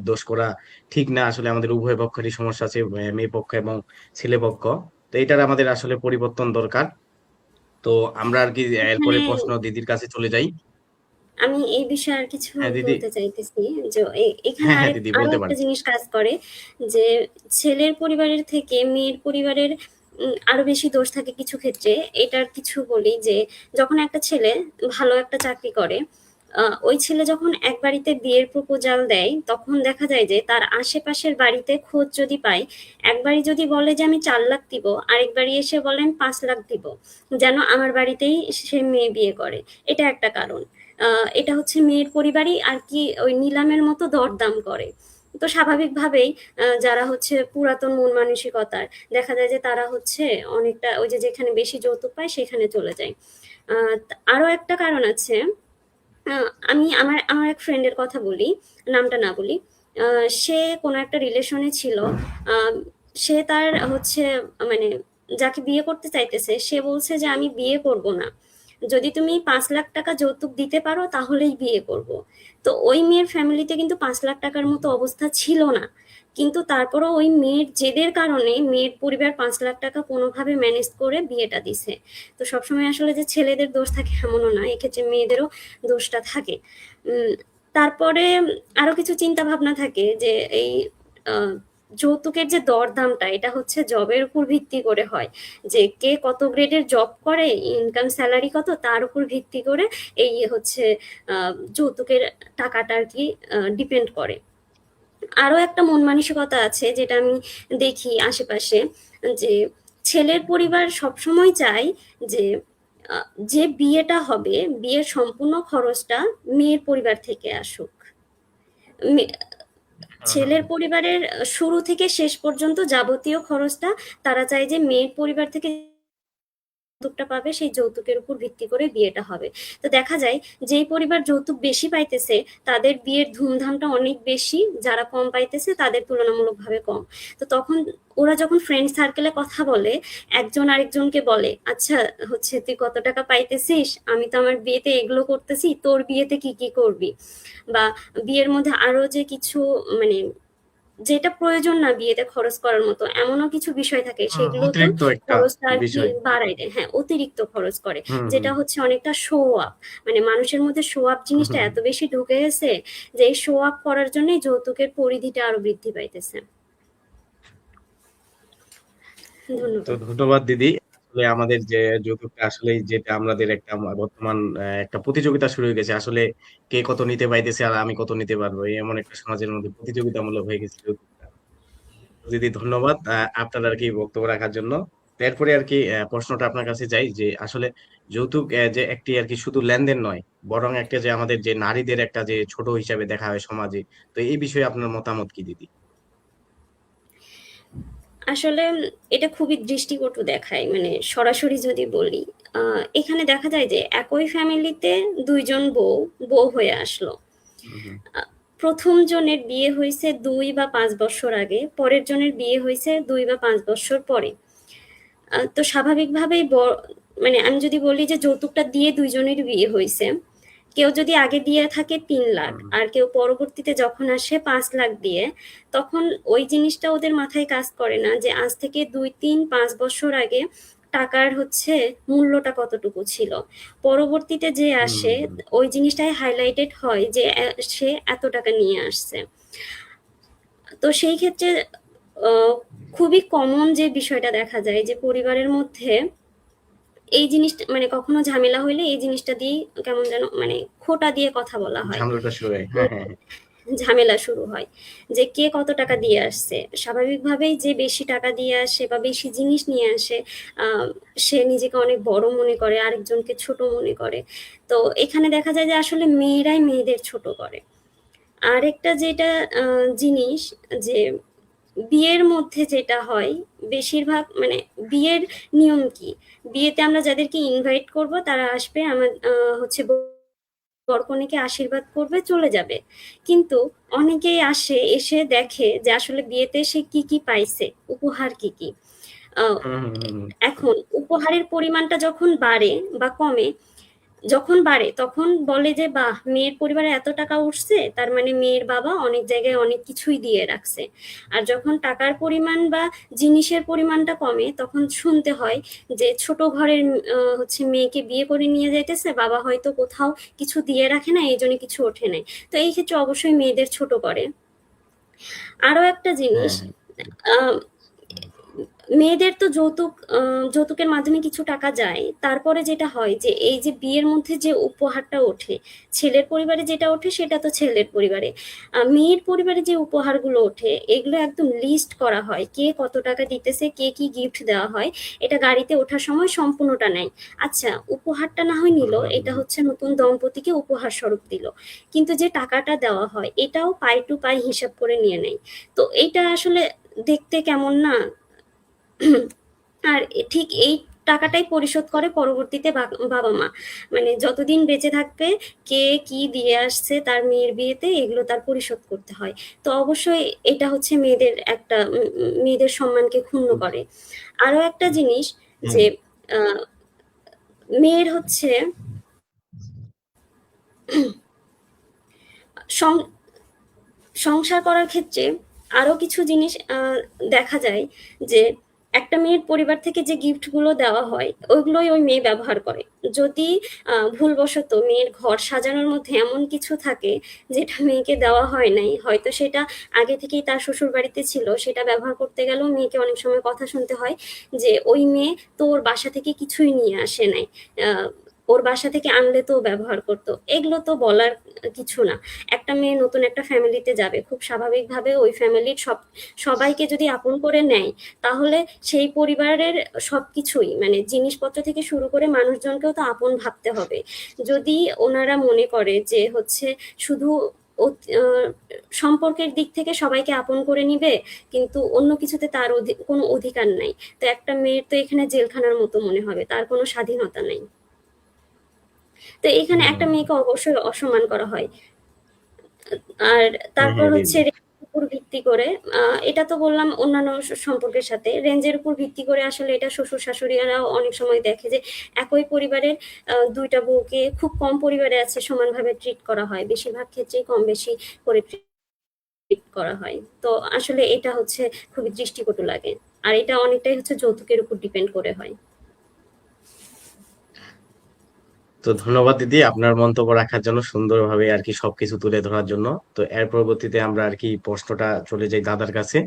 দোষ করা ঠিক না। আসলে আমাদের উভয় পক্ষেরই সমস্যা আছে, মেয়ে পক্ষ এবং ছেলে পক্ষ। তো এটার আমাদের আসলে পরিবর্তন দরকার। তো আমরা আর কি এরপরে এখানে প্রশ্ন দিদির কাছে চলে যাই। আমি এই বিষয়ে আর কিছু হ্যাঁ দিদি। বলতে চাইতেছি, যে এখানে হ্যাঁ হ্যাঁ দিদি, আরো বলতে একটা পারেন। জিনিস কাজ করে, যে ছেলের পরিবারের থেকে মেয়ের পরিবারের আরো বেশি দোষ থাকে কিছু ক্ষেত্রে। এটার কিছু বলি, যে যখন একটা ছেলে ভালো একটা চাকরি করে, ওই ছেলে যখন এক বাড়িতে বিয়ের প্রপোজাল দেয়, তখন দেখা যায় যে তার আশেপাশের বাড়িতে খোঁজ যদি পায়, এক বাড়ি যদি বলে যে আমি 4 লাখ দিব, আরেক বাড়ি এসে বলেন 5 লাখ দিব, যেন আমার বাড়িতেই সে মেয়ে বিয়ে করে। এটা একটা কারণ। এটা হচ্ছে মেয়ের পরিবারই আর কি ওই নিলামের মতো দরদাম করে। তো স্বাভাবিকভাবেই যারা হচ্ছে পুরাতন মন মানসিকতার, দেখা যায় যে তারা হচ্ছে অনেকটা ওই যে যেখানে বেশি যৌতুক পায় সেখানে চলে যায়। আরো একটা কারণ আছে। আমি আমার আমার এক ফ্রেন্ডের কথা বলি, নামটা না বলি। সে কোনো একটা রিলেশনে ছিল। আহ, সে তার হচ্ছে মানে যাকে বিয়ে করতে চাইতেছে সে বলছে যে আমি বিয়ে করব না, যদি তুমি 5 লাখ টাকা যৌতুক দিতে পারো তাহলেই বিয়ে করব। তো ওই মেয়ের ফ্যামিলিতে কিন্তু 5 লাখ টাকার মতো অবস্থা ছিল না, কিন্তু তারপরও ওই মেয়ের জেদের কারণে মেয়ের পরিবার 5 লাখ টাকা কোনোভাবে ম্যানেজ করে বিয়েটা দিছে। তো সবসময় আসলে যে ছেলেদের দোষ থাকে এমনও না, এক্ষেত্রে মেয়েদেরও দোষটা থাকে। উম, তারপরে আরো কিছু চিন্তা ভাবনা থাকে যে এই আহ, যৌতুকের যে দরদামটা এটা হচ্ছে জবের উপর ভিত্তি করে হয়, যে কে কত গ্রেডের জব করে, ইনকাম স্যালারি কত, তার উপর ভিত্তি করে এই হচ্ছে যৌতুকের টাকাটা আর কি ডিপেন্ড করে। আরো একটা মন মানসিকতা আছে যেটা আমি দেখি আশেপাশে, যে ছেলের পরিবার সবসময় চায় যে যে বিয়েটা হবে বিয়ের সম্পূর্ণ খরচটা মেয়ের পরিবার থেকে আসুক। মে- ছেলের পরিবারের শুরু থেকে শেষ পর্যন্ত যাবতীয় খরচটা তারা চায় যে মেয়ের পরিবার থেকে যৌতুকটা পাবে সেই যৌতুকের উপর ভিত্তি করে বিয়েটা হবে। তো দেখা যায় যেই পরিবার যৌতুক বেশি পাইতেছে তাদের বিয়ের ধুমধামটা অনেক বেশি, যারা কম পাইতেছে তাদের তুলনামূলকভাবে কম। তো তখন ওরা যখন ফ্রেন্ড সার্কেলে কথা বলে একজন আরেকজনকে বলে, আচ্ছা হচ্ছে তুই কত টাকা পাইতেছিস, আমি তো আমার বিয়েতে এগুলো করতেছি, তোর বিয়েতে কি কি করবি, বা বিয়ের মধ্যে আরো যে কিছু মানে যেটা প্রয়োজন না বিয়েতে খরচ করার মতো এমনও কিছু বিষয় থাকে সেগুলোতেও অতিরিক্ত একটা খরচটা আর কি বিষয়। বাড়ায় দেয়, হ্যাঁ অতিরিক্ত খরচ করে। হুম যেটা হুম হচ্ছে অনেকটা শো আপ, মানে মানুষের মধ্যে শো আপ জিনিসটা হুম। এত বেশি ঢুকে গেছে যে এই শো আপ করার জন্যই যৌতুকের পরিধিটা আরো বৃদ্ধি পাইতেছে। তো ধন্যবাদ। ধন্যবাদ দিদি। আসলে আমাদের যে যৌতুকটা আসলে যেটা আমাদের একটা বর্তমান একটা প্রতিযোগিতা শুরু হয়ে গেছে আসলে, কে কত নিতে পাইতেছে আর আমি কত নিতে পারবো, এই এমন একটা সমাজের মধ্যে প্রতিযোগিতামূলক হয়ে গেছে যৌতুকটা। দিদি ধন্যবাদ আপনার আর কি বক্তব্য রাখার জন্য। এরপরে আর কি প্রশ্নটা আপনার কাছে যাই যে আসলে যৌতুক যে একটি আর কি শুধু লেনদেন নয়, বরং একটা যে আমাদের যে নারীদের একটা যে ছোট হিসাবে দেখা হয় সমাজে, তো এই বিষয়ে আপনার মতামত কি দিদি? আসলে এটা খুবই দৃষ্টিকটু দেখায়, মানে সরাসরি যদি বলি, এখানে দেখা যায় যে একই ফ্যামিলিতে দুইজন বউ বউ হয়ে আসলো। হুম হুম প্রথম জনের বিয়ে হয়েছে 2 বা 5 বছর আগে, পরের জনের বিয়ে হয়েছে 2 বা 5 বছর পরে। তো স্বাভাবিকভাবেই মানে আমি যদি বলি যে যৌতুকটা দিয়ে দুইজনের বিয়ে হয়েছে, কেউ যদি আগে দিয়ে থাকে 3 লাখ হুম আর কেউ পরবর্তীতে যখন আসে 5 লাখ দিয়ে, তখন ওই জিনিসটা ওদের মাথায় কাজ করে না যে আজ থেকে 2, 3, 5 বছর আগে টাকার হচ্ছে মূল্যটা কতটুকু ছিল। পরবর্তীতে যে হুম আসে হুম ওই জিনিসটাই হাইলাইটেড হয় যে সে এত টাকা নিয়ে আসছে। তো সেই ক্ষেত্রে আহ, খুবই কমন যে বিষয়টা দেখা যায় যে পরিবারের মধ্যে এই জিনিসটা মানে কখনো ঝামেলা হইলে এই জিনিসটা দিয়ে কেমন যেন মানে খোঁটা দিয়ে কথা বলা হয়, ঝামেলাটা শুরু হয়, হ্যাঁ হ্যাঁ হ্যাঁ। ঝামেলা শুরু হয় যে কে কত টাকা দিয়ে আসছে। স্বাভাবিকভাবেই যে বেশি টাকা দিয়ে আসে বা বেশি জিনিস নিয়ে আসে আহ, সে নিজেকে অনেক বড় মনে করে, আরেকজনকে ছোট মনে করে। তো এখানে দেখা যায় যে আসলে মেয়েরাই মেয়েদের ছোট করে। আরেকটা যেটা জিনিস, যে বিয়ের মধ্যে যেটা হয় বেশিরভাগ মানে বিয়ের নিয়ম কি, বিয়েতে আমরা যাদেরকে ইনভাইট করব তারা আসবে, আমার হচ্ছে বরকনেকে আশীর্বাদ করবে চলে যাবে। কিন্তু অনেকেই আসে এসে দেখে যে আসলে বিয়েতে সে কি কি পাইছে, উপহার কি কি। আহ, হুম হুম হুম হুম। এখন উপহারের পরিমাণটা যখন বাড়ে বা কমে, যখন বাড়ে তখন বলে যে বাহ মেয়ের পরিবারে এত টাকা উঠছে, তার মানে মেয়ের বাবা অনেক জায়গায় অনেক কিছুই দিয়ে রাখছে। আর যখন টাকার পরিমাণ বা জিনিসের পরিমাণটা কমে তখন শুনতে হয় যে ছোট ঘরের হচ্ছে মেয়েকে বিয়ে করে নিয়ে যাইতেছে, বাবা হয়তো কোথাও কিছু দিয়ে রাখে না এই জন্য কিছু ওঠে নাই। তো এই ক্ষেত্রে অবশ্যই মেয়েদের ছোট করে। আরো একটা হ্যাঁ জিনিস, হ্যাঁ। আহ মেয়েদের তো যৌতুকের মাধ্যমে কিছু টাকা যায়, তারপরে যেটা হয় যে এই যে বিয়ের মধ্যে যে উপহারটা ওঠে, ছেলের পরিবারে যেটা ওঠে সেটা তো ছেলের পরিবারে, মেয়ের পরিবারে যে উপহারগুলো ওঠে এগুলো একদম লিস্ট করা হয়, কে কত টাকা দিতেছে, কে কি গিফট দেওয়া হয়, এটা গাড়িতে ওঠার সময় সম্পূর্ণটা নেয়। আচ্ছা, উপহারটা না হয় নিল, এটা হচ্ছে নতুন দম্পতিকে উপহার স্বরূপ দিল, কিন্তু যে টাকাটা দেওয়া হয় এটাও পাই টু পাই হিসাব করে নিয়ে নেয়। তো এইটা আসলে দেখতে কেমন না? আর ঠিক এই টাকাটাই পরিশোধ করে পরবর্তীতে বাবা মা, মানে যতদিন বেঁচে থাকবে কে কি দিয়ে আসছে তার মেয়ের বিয়েতে এগুলো তার পরিশোধ করতে হয়। তো অবশ্যই এটা হচ্ছে মেয়েদের সম্মানকে ক্ষুণ্ণ করে। আরো একটা জিনিস যে আহ, মেয়ের হচ্ছে সং- সংসার করার ক্ষেত্রে আরো কিছু জিনিস দেখা যায় যে একটা মেয়ের পরিবার থেকে যে গিফটগুলো দেওয়া হয় ওইগুলোই ওই মেয়ে ব্যবহার করে। যদি ভুলবশত মেয়ের ঘর সাজানোর মধ্যে এমন কিছু থাকে যেটা মেয়েকে দেওয়া হয় নাই, হয়তো সেটা আগে থেকেই তার শ্বশুর বাড়িতে ছিল, সেটা ব্যবহার করতে গেলেও মেয়েকে অনেক সময় কথা শুনতে হয় যে ওই মেয়ে তো ওর বাসা থেকে কিছুই নিয়ে আসে নাই, ওর বাসা থেকে আনলে তো ব্যবহার করতো। এগুলো তো বলার কিছু না। একটা মেয়ে নতুন একটা ফ্যামিলিতে যাবে, খুব স্বাভাবিকভাবে ওই ফ্যামিলির সবাইকে যদি আপন করে নেয়, তাহলে সেই পরিবারের সবকিছুই মানে জিনিসপত্র থেকে শুরু করে মানুষজনকেও তো আপন ভাবতে হবে। যদি ওনারা মনে করে যে হচ্ছে শুধু আহ, সম্পর্কের দিক থেকে সবাইকে আপন করে নিবে, কিন্তু অন্য কিছুতে তার কোনো অধিকার নাই, তো একটা মেয়ের তো এখানে জেলখানার মতো মনে হবে, তার কোনো স্বাধীনতা নাই। তো এখানে একটা মেয়েকে অবশ্যই অসম্মান করা হয়। আর তারপর হচ্ছে রেঞ্জের উপর ভিত্তি করে, এটা তো বললাম অন্যান্য সম্পর্কের সাথে, রেঞ্জের উপর ভিত্তি করে আসলে এটা শ্বশুর শাশুড়িরাও অনেক সময় দেখে যে একই পরিবারের দুইটা বউকে, খুব কম পরিবারে আছে সমানভাবে ট্রিট করা হয়, বেশিরভাগ ক্ষেত্রেই কম বেশি করে ট্রিট করা হয়। তো আসলে এটা হচ্ছে খুবই দৃষ্টিকটু লাগে। আর এটা অনেকটাই হচ্ছে যৌতুকের উপর ডিপেন্ড করে হয়। তো ধন্যবাদ দিদি আপনার মন্তব্য রাখার জন্য, সুন্দরভাবে আর কি সবকিছু তুলে ধরার জন্য। তো এর পরবর্তীতে আমরা আর কি প্রশ্নটা চলে যাই দাদার কাছে।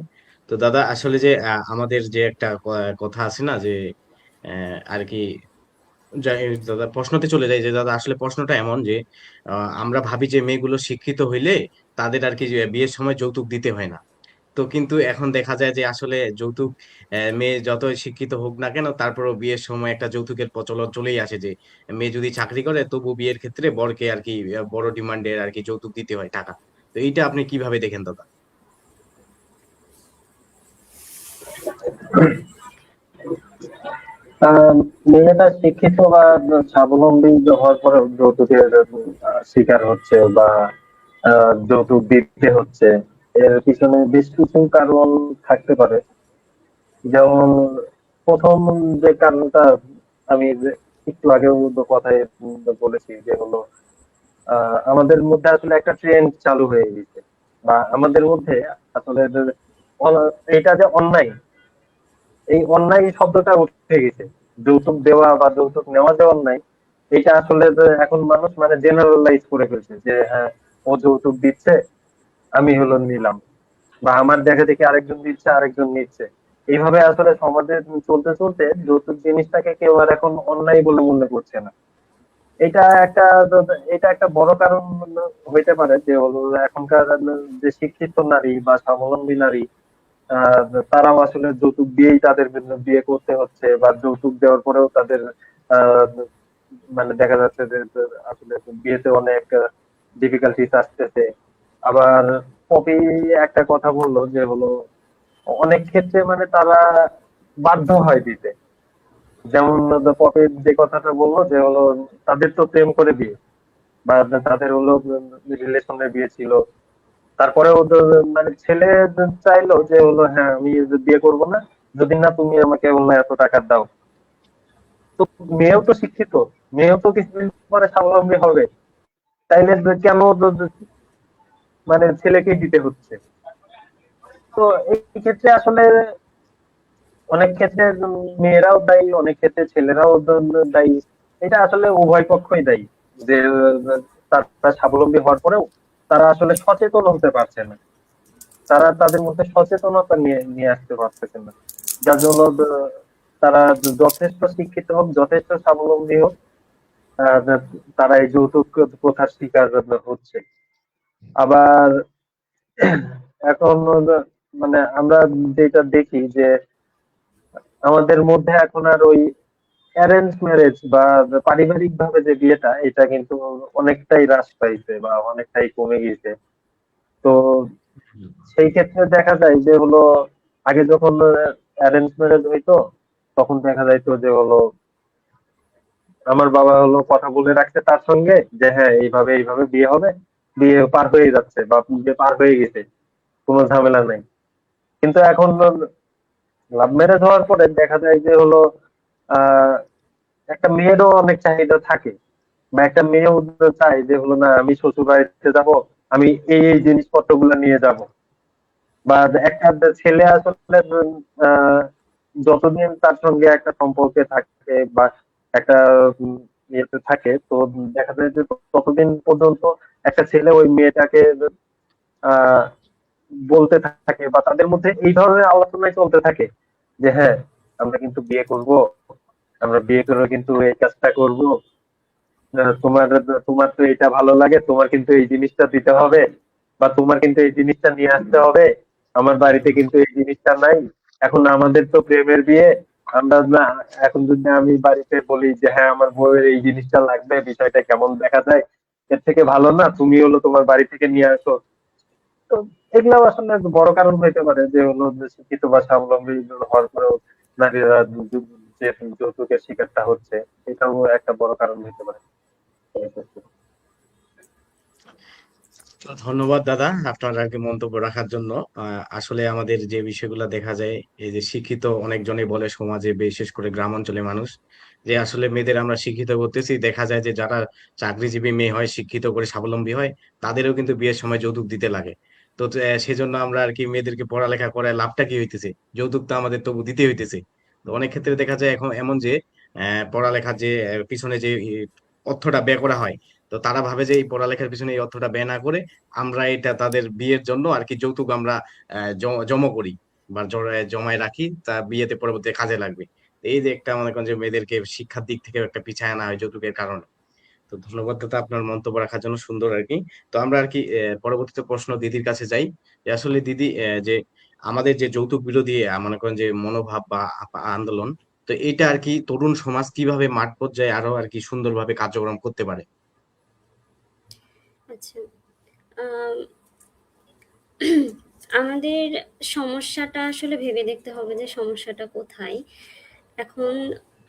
তো দাদা আসলে যে আমাদের যে একটা কথা আছে না যে আর কি, দাদা প্রশ্নতে চলে যায় যে দাদা আসলে প্রশ্নটা এমন যে আমরা ভাবি যে মেয়েগুলো শিক্ষিত হইলে তাদের আর কি যে বিয়ের সময় যৌতুক দিতে হয় না। তো কিন্তু এখন দেখা যায় যে আসলে যৌতুক, মেয়ে যতই শিক্ষিত হোক না কেন তারপরও বিয়ের সময় একটা যৌতুকের প্রচলন চলেই আসে যে মেয়ে যদি চাকরি করে তবু বিয়ের ক্ষেত্রে বরকে আর কি বড় ডিমান্ডের আর কি যৌতুক দিতে হয় টাকা। তো এইটা আপনি কিভাবে দেখেন দাদা? আহ, মেয়েরা শিক্ষিত বা স্বাবলম্বী হওয়ার পরে যৌতুকের শিকার হচ্ছে বা যৌতুক দিতে হচ্ছে, এর পিছনে বেশ কিছু কারণ থাকতে পারে। যেমন প্রথম যে কারণটা আমি একটু আগেও তো কথায় বলেছি যে হলো আমাদের মধ্যে আসলে একটা ট্রেন্ড চালু হয়ে গেছে, বা আমাদের মধ্যে আসলে এটা যে অন্যায়, এই অন্যায় শব্দটা উঠে গেছে। যৌতুক দেওয়া বা যৌতুক নেওয়া যে অন্যায়, এটা আসলে যে এখন মানুষ মানে জেনারেলাইজ করে ফেলছে যে হ্যাঁ, ও যৌতুক দিচ্ছে, আমি হলো নিলাম, বা আমার দেখা দেখি আরেকজন দিচ্ছে আরেকজন নিচ্ছে। এইভাবে আসলে সমাজে চলতে চলতে যৌতুক জিনিসটাকে কেউ আর এখন অন্যায় বলে মনে করছে না। এটা একটা এটা একটা বড় কারণ হইতে পারে যে হলো এখনকার যে শিক্ষিত নারী বা স্বাবলম্বী নারী, আহ, তারাও আসলে যৌতুক দিয়েই তাদের বিয়ে করতে হচ্ছে, বা যৌতুক দেওয়ার পরেও তাদের আহ, মানে দেখা যাচ্ছে যে আসলে বিয়েতে অনেক ডিফিকাল্টিস আসতেছে। আবার পপি একটা কথা বললো যে হলো অনেক ক্ষেত্রে মানে তারা বাধ্য হয় দিতে। যেমন পপি যে কথাটা বললো যে হলো তাদের তো প্রেম করে বিয়ে, বা তাদের হলো রিলেশনে বিয়ে ছিল, তারপরেও তো মানে ছেলে চাইলো যে হলো হ্যাঁ আমি বিয়ে করবো না যদি না তুমি আমাকে হলো এত টাকা দাও। তো মেয়েও তো শিক্ষিত, মেয়েও তো কিছুদিন পরে স্বাবলম্বী হবে, তাইলে কেন মানে ছেলেকে দিতে হচ্ছে? তো এই ক্ষেত্রে আসলে অনেক ক্ষেত্রে মেয়েরাও দায়ী, অনেক ক্ষেত্রে ছেলেরাও দায়ী। এটা আসলে উভয় পক্ষই দায়ী যে তারা স্বাবলম্বী হওয়ার পরেও তারা আসলে সচেতন হতে পারছে না, তারা তাদের মধ্যে সচেতনতা নিয়ে নিয়ে আসতে পারতেছে না। যার জন্য তারা যথেষ্ট শিক্ষিত হোক, যথেষ্ট স্বাবলম্বী হোক, আহ, তারা এই যৌতুক প্রথার শিকার হচ্ছে। আবার এখন মানে আমরা যেটা দেখি যে আমাদের মধ্যে এখন আর ওই অ্যারেঞ্জ ম্যারেজ বা পারিবারিক ভাবে যে বিয়েটা, এটা কিন্তু অনেকটাই হ্রাস পাইছে বা অনেকটাই কমে গেছে। তো সেই ক্ষেত্রে দেখা যায় যে হলো আগে যখন অ্যারেঞ্জ ম্যারেজ হইতো, তখন দেখা যাইতো যে হলো আমার বাবা হলো কথা বলে রাখছে তার সঙ্গে যে হ্যাঁ এইভাবে এইভাবে বিয়ে হবে, বিয়ে পার হয়ে যাচ্ছে বা বিয়ে পার হয়ে গেছে, কোনো ঝামেলা নাই। কিন্তু এখন লাভ ম্যারেজ হওয়ার পরে দেখা যায় যে হলো আহ একটা মেয়েরও অনেক চাহিদা থাকে, বা একটা মেয়েও চায় যে হলো না আমি শ্বশুর বাড়িতে যাবো, আমি এই জিনিসপত্র গুলো নিয়ে যাব। বা একটা ছেলে আসলে আহ, যতদিন তার সঙ্গে একটা সম্পর্কে থাকে বা একটা ইয়েতে থাকে, তো দেখা যায় যে ততদিন পর্যন্ত একটা ছেলে ওই মেয়েটাকে আহ বলতে থাকে বা তাদের মধ্যে এই ধরনের আলোচনায় চলতে থাকে যে হ্যাঁ আমরা কিন্তু বিয়ে করব, আমরা বিয়ে করে কিন্তু এই কাজটা করব, তোমার তোমার তো এটা ভালো লাগে, তোমার কিন্তু এই জিনিসটা দিতে হবে, বা তোমার কিন্তু এই জিনিসটা নিয়ে আসতে হবে, আমার বাড়িতে কিন্তু এই জিনিসটা নাই। এখন আমাদের তো প্রেমের বিয়ে, আমরা না, এখন যদি আমি বাড়িতে বলি যে হ্যাঁ আমার বউয়ের এই জিনিসটা লাগবে, বিষয়টা কেমন দেখা যায়, এর থেকে ভালো না তুমি হলো তোমার বাড়ি থেকে নিয়ে আসো। তো এগুলাও আসলে একটা বড় কারণ হইতে পারে যে হলো যে শিক্ষিত বা স্বাবলম্বী হওয়ার পরেও নারীরা যে যৌতুকের শিকারটা হচ্ছে, এটাও একটা বড় কারণ হইতে পারে। তো ধন্যবাদ দাদা আপনার আর কি মন্তব্য রাখার জন্য। আসলে আমাদের যে বিষয়গুলো দেখা যায়, এই যে শিক্ষিত অনেকজনই বলে সমাজে, বিশেষ করে গ্রাম অঞ্চলে মানুষ, যে আসলে মেয়েদের আমরা শিক্ষিত করতেছি, দেখা যায় যে যারা চাকরিজীবী মেয়ে হয়, শিক্ষিত করে স্বাবলম্বী হয়, তাদেরও কিন্তু বিয়ের সময় যৌতুক দিতে লাগে। তো সেজন্য আমরা আর কি মেয়েদেরকে পড়ালেখা করে লাভটা কি হইতেছে, যৌতুক তো আমাদের তবু দিতে হইতেছে। তো অনেক ক্ষেত্রে দেখা যায় এখন এমন যে পড়ালেখার যে পিছনে যে অর্থটা ব্যয় করা হয়, তো তারা ভাবে যে এই পড়ালেখার পিছনে এই অর্থটা ব্যয় না করে আমরা এটা তাদের বিয়ের জন্য আর কি যৌতুক আমরা জমা করি বা জমায় রাখি, তা বিয়েতে পরবর্তীতে কাজে লাগবে। এই যে একটা মনে করেন যে মেয়েদেরকে শিক্ষার দিক থেকে একটা পিছায় আনা হয় যৌতুকের কারণে। তো ধন্যবাদ দাদা আপনার মন্তব্য রাখার জন্য, সুন্দর আর কি। তো আমরা আর কি পরবর্তীতে প্রশ্ন দিদির কাছে যাই, যে আসলে দিদি যে আমাদের যে যৌতুক বিরোধী মনে করেন যে মনোভাব বা আন্দোলন, তো এটা আর কি তরুণ সমাজ কিভাবে মাঠ পর্যায়ে আরো আর কি সুন্দরভাবে কার্যক্রম করতে পারে? আচ্ছা, আম, আমাদের সমস্যাটা আসলে ভেবে দেখতে হবে যে সমস্যাটা কোথায়। এখন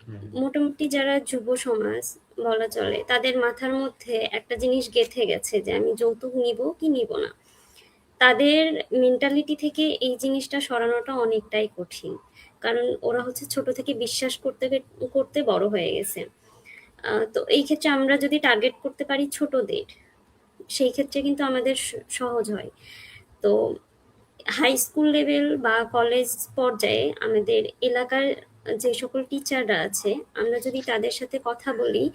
হুম, মোটামুটি যারা যুব সমাজ বলা চলে, তাদের মাথার মধ্যে একটা জিনিস গেঁথে গেছে যে আমি যৌতুক নিব কি নিব না। তাদের মেন্টালিটি থেকে এই জিনিসটা সরানোটা অনেকটাই কঠিন, কারণ ওরা হচ্ছে ছোট থেকে বিশ্বাস করতে করতে বড় হয়ে গেছে। তো এই ক্ষেত্রে আমরা যদি টার্গেট করতে পারি ছোটদের, সেই ক্ষেত্রে কিন্তু আমাদের সহজ হয়। তো হাই স্কুল লেভেল বা কলেজ পর্যায়ে আমাদের এলাকার যে সকল টিচাররা আছে, আমরা যদি তাদের সাথে কথা বলি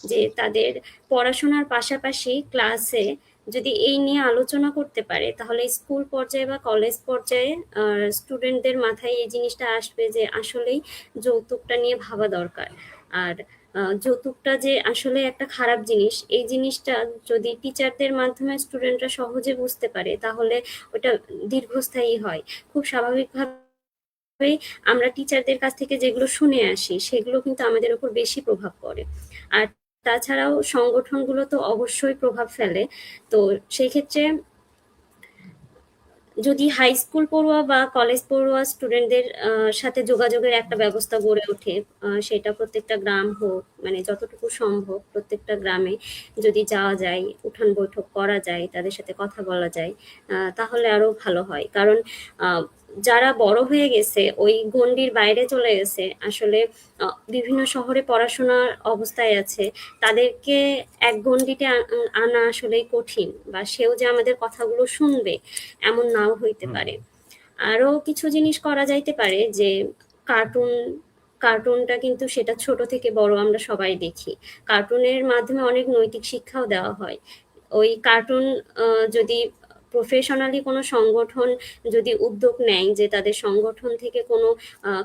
যে তাদের পড়াশোনার পাশাপাশি ক্লাসে যদি এই নিয়ে আলোচনা করতে পারে, তাহলে স্কুল পর্যায়ে বা কলেজ পর্যায়ে স্টুডেন্টদের মাথায় এই জিনিসটা আসবে যে আসলেই যৌতুকটা নিয়ে ভাবা দরকার। আর যৌতুকটা যে আসলে একটা খারাপ জিনিস, এই জিনিসটা যদি টিচারদের মাধ্যমে স্টুডেন্টরা সহজে বুঝতে পারে, তাহলে ওটা দীর্ঘস্থায়ী হয়। খুব স্বাভাবিকভাবে আমরা টিচারদের কাছ থেকে যেগুলো শুনে আসি, সেগুলো কিন্তু আমাদের উপর বেশি প্রভাব পড়ে। আর তাছাড়াও সংগঠনগুলো তো অবশ্যই প্রভাব ফেলে। তো সেই ক্ষেত্রে যদি হাই স্কুল পড়ুয়া বা কলেজ পড়ুয়া স্টুডেন্টদের সাথে যোগাযোগের একটা ব্যবস্থা গড়ে ওঠে, সেটা প্রত্যেকটা গ্রাম হোক, মানে যতটুকু সম্ভব প্রত্যেকটা গ্রামে যদি যাওয়া যায়, উঠান বৈঠক করা যায়, তাদের সাথে কথা বলা যায়, তাহলে আরো ভালো হয়। কারণ আহ, যারা বড় হয়ে গেছে, ওই গণ্ডির বাইরে চলে গেছে, আসলে বিভিন্ন শহরে পড়াশোনার অবস্থায় আছে, তাদেরকে এক গণ্ডিতে আনা আসলেই কঠিন, বা সেও যে আমাদের কথাগুলো শুনবে এমন নাও হইতে হুম, পারে। আরো কিছু জিনিস করা যাইতে পারে যে কার্টুন, কার্টুনটা কিন্তু সেটা ছোট থেকে বড় আমরা সবাই দেখি। কার্টুনের মাধ্যমে অনেক নৈতিক শিক্ষাও দেওয়া হয়। ওই কার্টুন যদি প্রফেশনালি কোনো সংগঠন যদি উদ্যোগ নেয় যে তাদের সংগঠন থেকে কোনো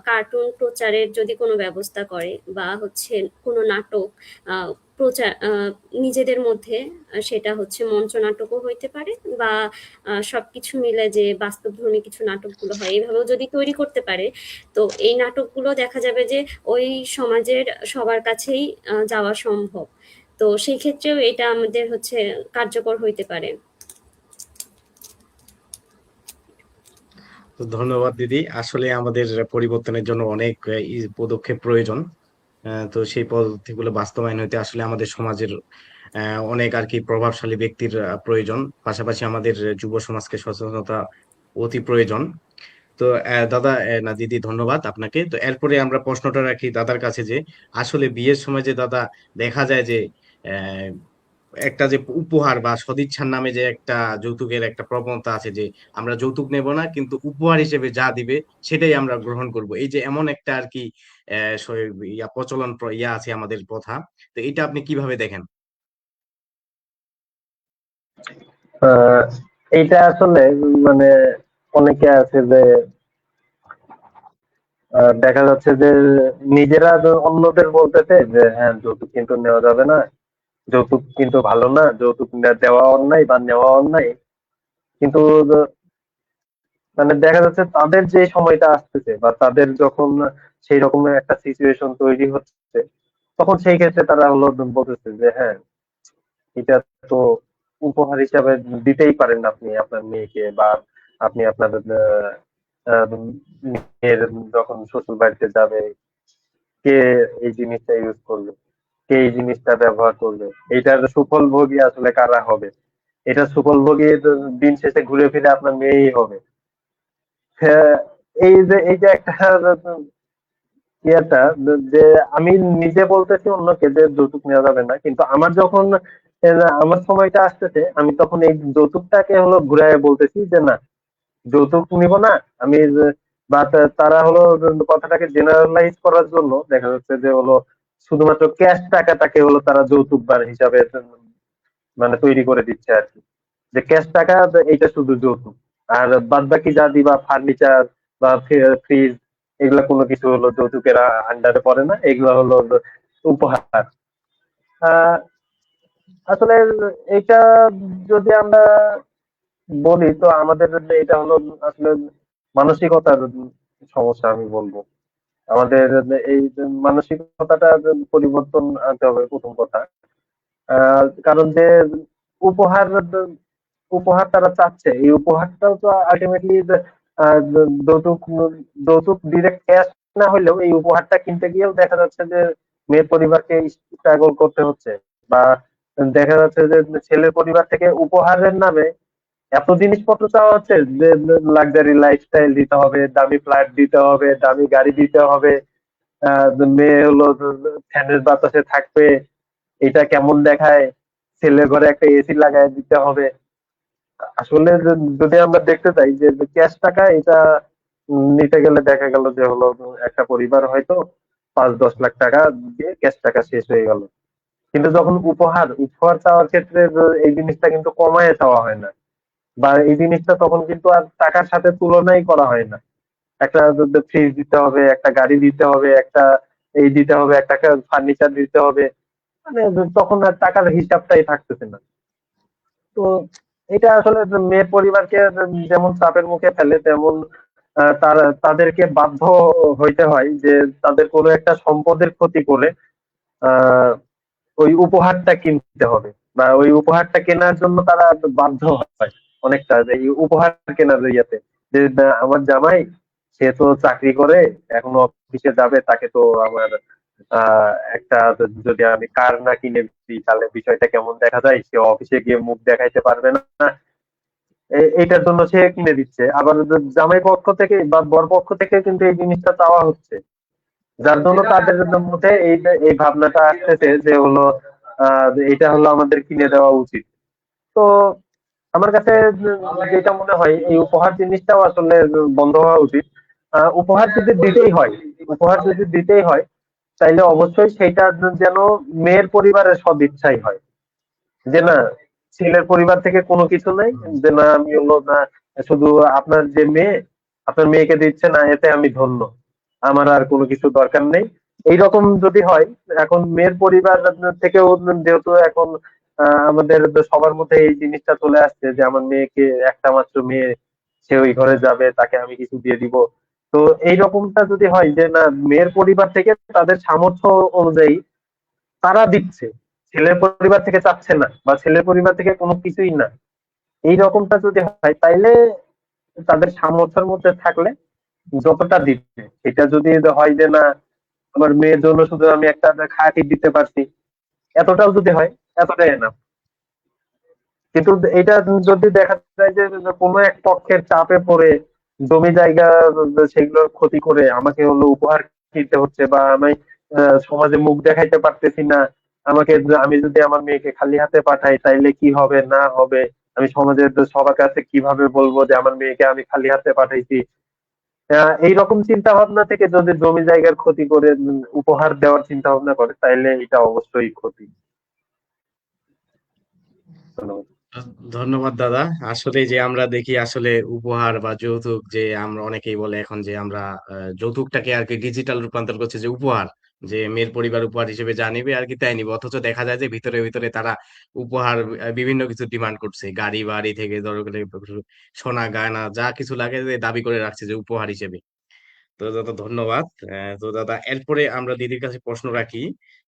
কার্টুন প্রচারের যদি কোনো ব্যবস্থা করে, বা হচ্ছে কোনো নাটক প্রচার নিজেদের মধ্যে, সেটা হচ্ছে মঞ্চ নাটকও হইতে পারে, বা সবকিছু মিলে যে বাস্তবধর্মী কিছু নাটকগুলো হয় এইভাবেও যদি তৈরি করতে পারে, তো এই নাটকগুলো দেখা যাবে যে ওই সমাজের সবার কাছেই যাওয়া সম্ভব। তো সেই ক্ষেত্রেও এটা আমাদের হচ্ছে কার্যকর হইতে পারে। তো ধন্যবাদ দিদি, আসলে আমাদের পরিবর্তনের জন্য অনেক পদক্ষেপ প্রয়োজন। তো সেই পদ্ধতিগুলো বাস্তবায়ন হইতে আসলে আমাদের সমাজের অনেক আর কি প্রভাবশালী ব্যক্তির প্রয়োজন, পাশাপাশি আমাদের যুব সমাজকে সচেতনতা অতি প্রয়োজন। তো দাদা, না দিদি, ধন্যবাদ আপনাকে। তো এরপরে আমরা প্রশ্নটা রাখি দাদার কাছে যে আসলে বিয়ের সময় যে দাদা দেখা যায় যে আহ, একটা যে উপহার বা সদিচ্ছার নামে যে একটা যৌতুকের একটা প্রবণতা আছে, যে আমরা যৌতুক নেব না কিন্তু উপহার হিসেবে যা দিবে সেটাই আমরা গ্রহণ করব, এই যে এমন একটা আর কি প্রচলন ইয়া আছে আমাদের প্রথা। তো এটা আপনি কিভাবে দেখেন? আহ, এইটা আসলে মানে অনেকে আছে যে দেখা যাচ্ছে যে নিজেরা অন্যদের বলতেছে যে হ্যাঁ যৌতুক কিন্তু নেওয়া যাবে না, যৌতুক কিন্তু ভালো না, যৌতুক দেওয়া অন্যায় বা নেওয়া অন্যায়। কিন্তু মানে দেখা যাচ্ছে তাদের যে সময়টা আসতেছে বা তাদের যখন সেই রকমের একটা সিচুয়েশন তৈরি হচ্ছে, তখন সেই ক্ষেত্রে তারা হলো বলতেছে যে হ্যাঁ এটা তো উপহার হিসাবে দিতেই পারেন আপনি আপনার মেয়েকে, বা আপনি আপনার আহ, মেয়ের যখন শ্বশুর বাড়িতে যাবে, কে এই জিনিসটা ইউজ করবে, কে এই জিনিসটা ব্যবহার করবে, এটার সুফল ভোগী আসলে কারা হবে, এটা সুফল ভোগী দিন শেষে ঘুরে ফিরে আপনার মেয়েই হবে। হ্যাঁ, এই যে একটা ইয়েটা যে আমি নিজে বলতেছি অন্যকে যে যৌতুক নেওয়া যাবে না, কিন্তু আমার যখন আমার সময়টা আসতেছে আমি তখন এই যৌতুকটাকে হলো ঘুরায় বলতেছি যে না যৌতুক নিব না আমি বা তারা হলো কথাটাকে জেনারেলাইজ করার জন্য দেখা যাচ্ছে যে হলো শুধুমাত্র ক্যাশ টাকাটাকে হলো তারা যৌতুক বার হিসাবে মানে তৈরি করে দিচ্ছে আর কি, যে ক্যাশ টাকা এইটা শুধু যৌতুক, আর বাদ বাকি যা দিবা ফার্নিচার বা ফ্রিজ এগুলা কোনো কিছু হলো যৌতুকের আন্ডারে পড়ে না, এগুলো হলো উপহার। আহ, আসলে এইটা যদি আমরা বলি তো আমাদের এটা হলো আসলে মানসিকতার সমস্যা আমি বলবো। আমাদের এই যে মানসিকতাটা পরিবর্তন আনতে হবে প্রথম কথা। কারণ যে উপহার উপহার তারা চাচ্ছে এই উপহারটাও তো আলটিমেটলি যৌতুক যৌতুক ডিরেক্ট ক্যাশ না হলেও এই উপহারটা কিনতে গিয়েও দেখা যাচ্ছে যে মেয়ের পরিবারকে স্ট্রাগল করতে হচ্ছে, বা দেখা যাচ্ছে যে ছেলের পরিবার থেকে উপহারের নামে এত জিনিসপত্র চাওয়া হচ্ছে যে লাক্সারি লাইফস্টাইল দিতে হবে, দামি ফ্ল্যাট দিতে হবে, দামি গাড়ি দিতে হবে, আহ মেয়ে হলো ফ্যানের বাতাসে থাকবে, এটা কেমন দেখায়, ছেলের ঘরে একটা এসি লাগাই দিতে হবে। আসলে যদি আমরা দেখতে চাই যে ক্যাশ টাকা এটা নিতে গেলে দেখা গেল যে হলো একটা পরিবার হয়তো 5-10 লাখ টাকা দিয়ে ক্যাশ টাকা শেষ হয়ে গেল। কিন্তু যখন উপহার উপহার চাওয়ার ক্ষেত্রে এই জিনিসটা কিন্তু কমায় চাওয়া হয় না, বা এই জিনিসটা তখন কিন্তু আর টাকার সাথে তুলনাই করা হয় না। একটা ফ্রিজ দিতে হবে, একটা গাড়ি দিতে হবে, একটা এই দিতে হবে, একটা ফার্নিচার দিতে হবে, মানে তখন আর টাকার হিসাবটাই থাকতেছে না। তো এটা আসলে মেয়ের পরিবারকে যেমন চাপের মুখে ফেলে, তেমন তাদেরকে বাধ্য হইতে হয় যে তাদের কোনো একটা সম্পদের ক্ষতি করে আহ ওই উপহারটা কিনতে হবে, বা ওই উপহারটা কেনার জন্য তারা বাধ্য হয় অনেকটা, যে এই উপহার কেনার ইয়েতে যে আমার জামাই সে তো চাকরি করে এখনো অফিসে যাবে, তাকে তো আমার একটা যদি আমি কার না কিনে দিই তাহলে বিষয়টা কেমন দেখা যায়, সে অফিসে গিয়ে মুখ দেখাইতে পারবে না, এইটার জন্য সে কিনে দিচ্ছে। আবার জামাই পক্ষ থেকে বা বর পক্ষ থেকে কিন্তু এই জিনিসটা চাওয়া হচ্ছে, যার জন্য তাদের মধ্যে এই ভাবনাটা আসতেছে যে হলো এটা হলো আমাদের কিনে দেওয়া উচিত। তো আমার কাছে যেটা মনে হয় এই উপহার জিনিসটাও আসলে বন্ধ হওয়া উচিত। উপহার যদি দিতেই হয়, উপহার যদি দিতেই হয় তাইলে অবশ্যই সেইটা যেন মেয়ের পরিবারের সদিচ্ছাই হয়, যে না ছেলের পরিবার থেকে কোনো কিছু নাই, যে না আমি হলো না শুধু আপনার যে মেয়ে, আপনার মেয়েকে দিচ্ছে না এতে আমি ধন্য, আমার আর কোনো কিছু দরকার নেই। এইরকম যদি হয়, এখন মেয়ের পরিবার থেকেও যেহেতু এখন আমাদের সবার মধ্যে এই জিনিসটা চলে আসছে যে আমার মেয়েকে, একটা মাত্র মেয়ে, সে ওই ঘরে যাবে, তাকে আমি কিছু দিয়ে দিব। তো এইরকমটা যদি হয় যে না, মেয়ের পরিবার থেকে তাদের সামর্থ্য অনুযায়ী তারা দিচ্ছে, ছেলের পরিবার থেকে চাচ্ছে না বা ছেলের পরিবার থেকে কোনো কিছুই না, এই রকমটা যদি হয় তাইলে তাদের সামর্থ্যের মধ্যে থাকলে যতটা দিচ্ছে, এটা যদি হয় যে না আমার মেয়ের জন্য শুধু আমি একটা খাঁটি দিতে পারছি, এতটাও যদি হয়, এতটাই না। কিন্তু এটা যদি দেখা যায় যে কোনো এক পক্ষের চাপে পড়ে জমি জায়গা সেগুলোর ক্ষতি করে আমাকে হলো উপহার দিতে হচ্ছে, বা আমি সমাজে মুখ দেখাইতে পারতেছি না, আমাকে আমি যদি আমার মেয়েকে খালি হাতে পাঠাই তাইলে কি হবে না হবে, আমি সমাজের সবার কাছে কিভাবে বলবো যে আমার মেয়েকে আমি খালি হাতে পাঠাইছি। এইরকম চিন্তা ভাবনা থেকে যদি জমি জায়গার ক্ষতি করে উপহার দেওয়ার চিন্তা ভাবনা করে তাইলে এটা অবশ্যই ক্ষতি। ধন্যবাদ। ধন্যবাদ দাদা। আসলে যে আমরা দেখি আসলে উপহার বা যৌতুক, যে আমরা অনেকেই বলে এখন যে আমরা যৌতুকটাকে আর কি ডিজিটাল রূপান্তর করছে, যে উপহার, যে মেয়ের পরিবার উপহার হিসেবে যা নিবে আর কি তাই নিবে, অথচ দেখা যায় যে ভিতরে ভিতরে তারা উপহার বিভিন্ন কিছু ডিমান্ড করছে, গাড়ি বাড়ি থেকে ধরো করে সোনা গয়না যা কিছু লাগে যে দাবি করে রাখছে যে উপহার হিসেবে। তো দাদা ধন্যবাদ। তো দাদা এরপরে আমরা দিদির কাছে প্রশ্ন রাখি,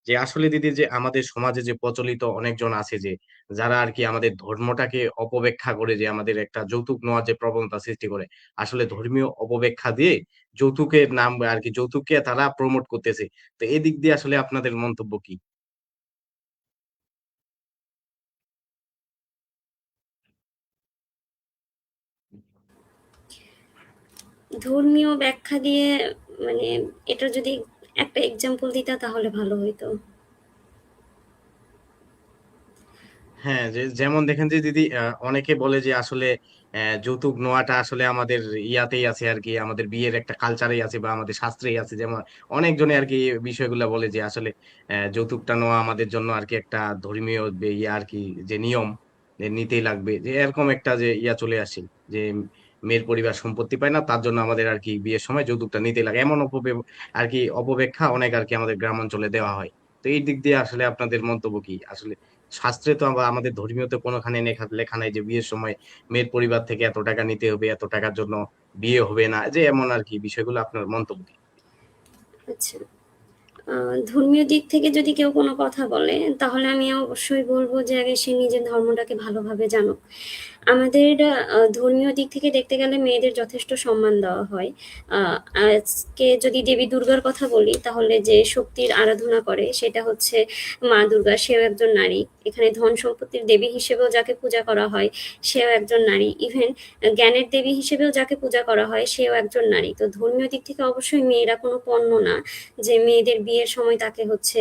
যে আসলে দিদি যে আমাদের সমাজে যে প্রচলিত অনেকজন আছে যে যারা আর কি আমাদের ধর্মটাকে অপব্যাখ্যা করে, যে আমাদের একটা যৌতুক নেওয়ার যে প্রবণতা সৃষ্টি করে, আসলে ধর্মীয় অপব্যাখ্যা দিয়ে যৌতুকের নাম আর কি যৌতুককে তারা প্রমোট করতেছে। তো এই দিক দিয়ে আসলে আপনাদের মন্তব্য কি? ধর্মীয় ব্যাখ্যা দিয়ে মানে এটা যদি একটা এক্সাম্পল দিতা তাহলে ভালো হইতো। হ্যাঁ, যে যেমন দেখেন যে দিদি অনেকে বলে যে আসলে যৌতুক নেওয়াটা আসলে আমাদের ইয়াতেই আছে আর কি, আমাদের বিয়ের একটা কালচারেই আছে বা আমাদের শাস্ত্রেই আছে। যেমন অনেকজনে আর কি এই বিষয়গুলো বলে যে আসলে যৌতুকটা নেওয়া আমাদের জন্য আর কি একটা ধর্মীয় ইয়ে আর কি, যে নিয়ম, যে নিতেই লাগবে, যে এরকম একটা যে ইয়া চলে আসে, যে মেয়ের পরিবার সম্পত্তি পায় না তার জন্য আমাদের আর কি বিয়ের সময় যৌতুকটা নিতেই লাগে, এমন আর কি অপব্যাখ্যা অনেক আর কি আমাদের গ্রাম অঞ্চলে দেওয়া হয়। তো এই দিক দিয়ে আসলে আপনাদের মন্তব্য কি? আসলে শাস্ত্রে তো আমাদের ধর্মীয়তে কোনোখানে লেখা লেখা নাই যে বিয়ের সময় মেয়ের পরিবার থেকে এত টাকা নিতে হবে, এত টাকার জন্য বিয়ে হবে না, যে এমন আর কি বিষয়গুলো, আপনার মন্তব্য কি? আচ্ছা, ধর্মীয় দিক থেকে যদি কেউ কোনো কথা বলে তাহলে আমি অবশ্যই বলবো যে আগে সে নিজের ধর্মটাকে ভালোভাবে জানুক। আমাদের ধর্মীয় দিক থেকে দেখতে গেলে মেয়েদের যথেষ্ট সম্মান দেওয়া হয়। আজকে যদি দেবী দুর্গার কথা বলি তাহলে যে শক্তির আরাধনা করে সেটা হচ্ছে মা দুর্গা, সেও একজন নারী। এখানে ধন সম্পত্তির দেবী হিসেবেও যাকে পূজা করা হয় সেও একজন নারী। ইভেন জ্ঞানের দেবী হিসেবেও যাকে পূজা করা হয় সেও একজন নারী। তো ধর্মীয় দিক থেকে অবশ্যই মেয়েরা কোনো পণ্য না যে মেয়েদের বিয়ের সময় তাকে হচ্ছে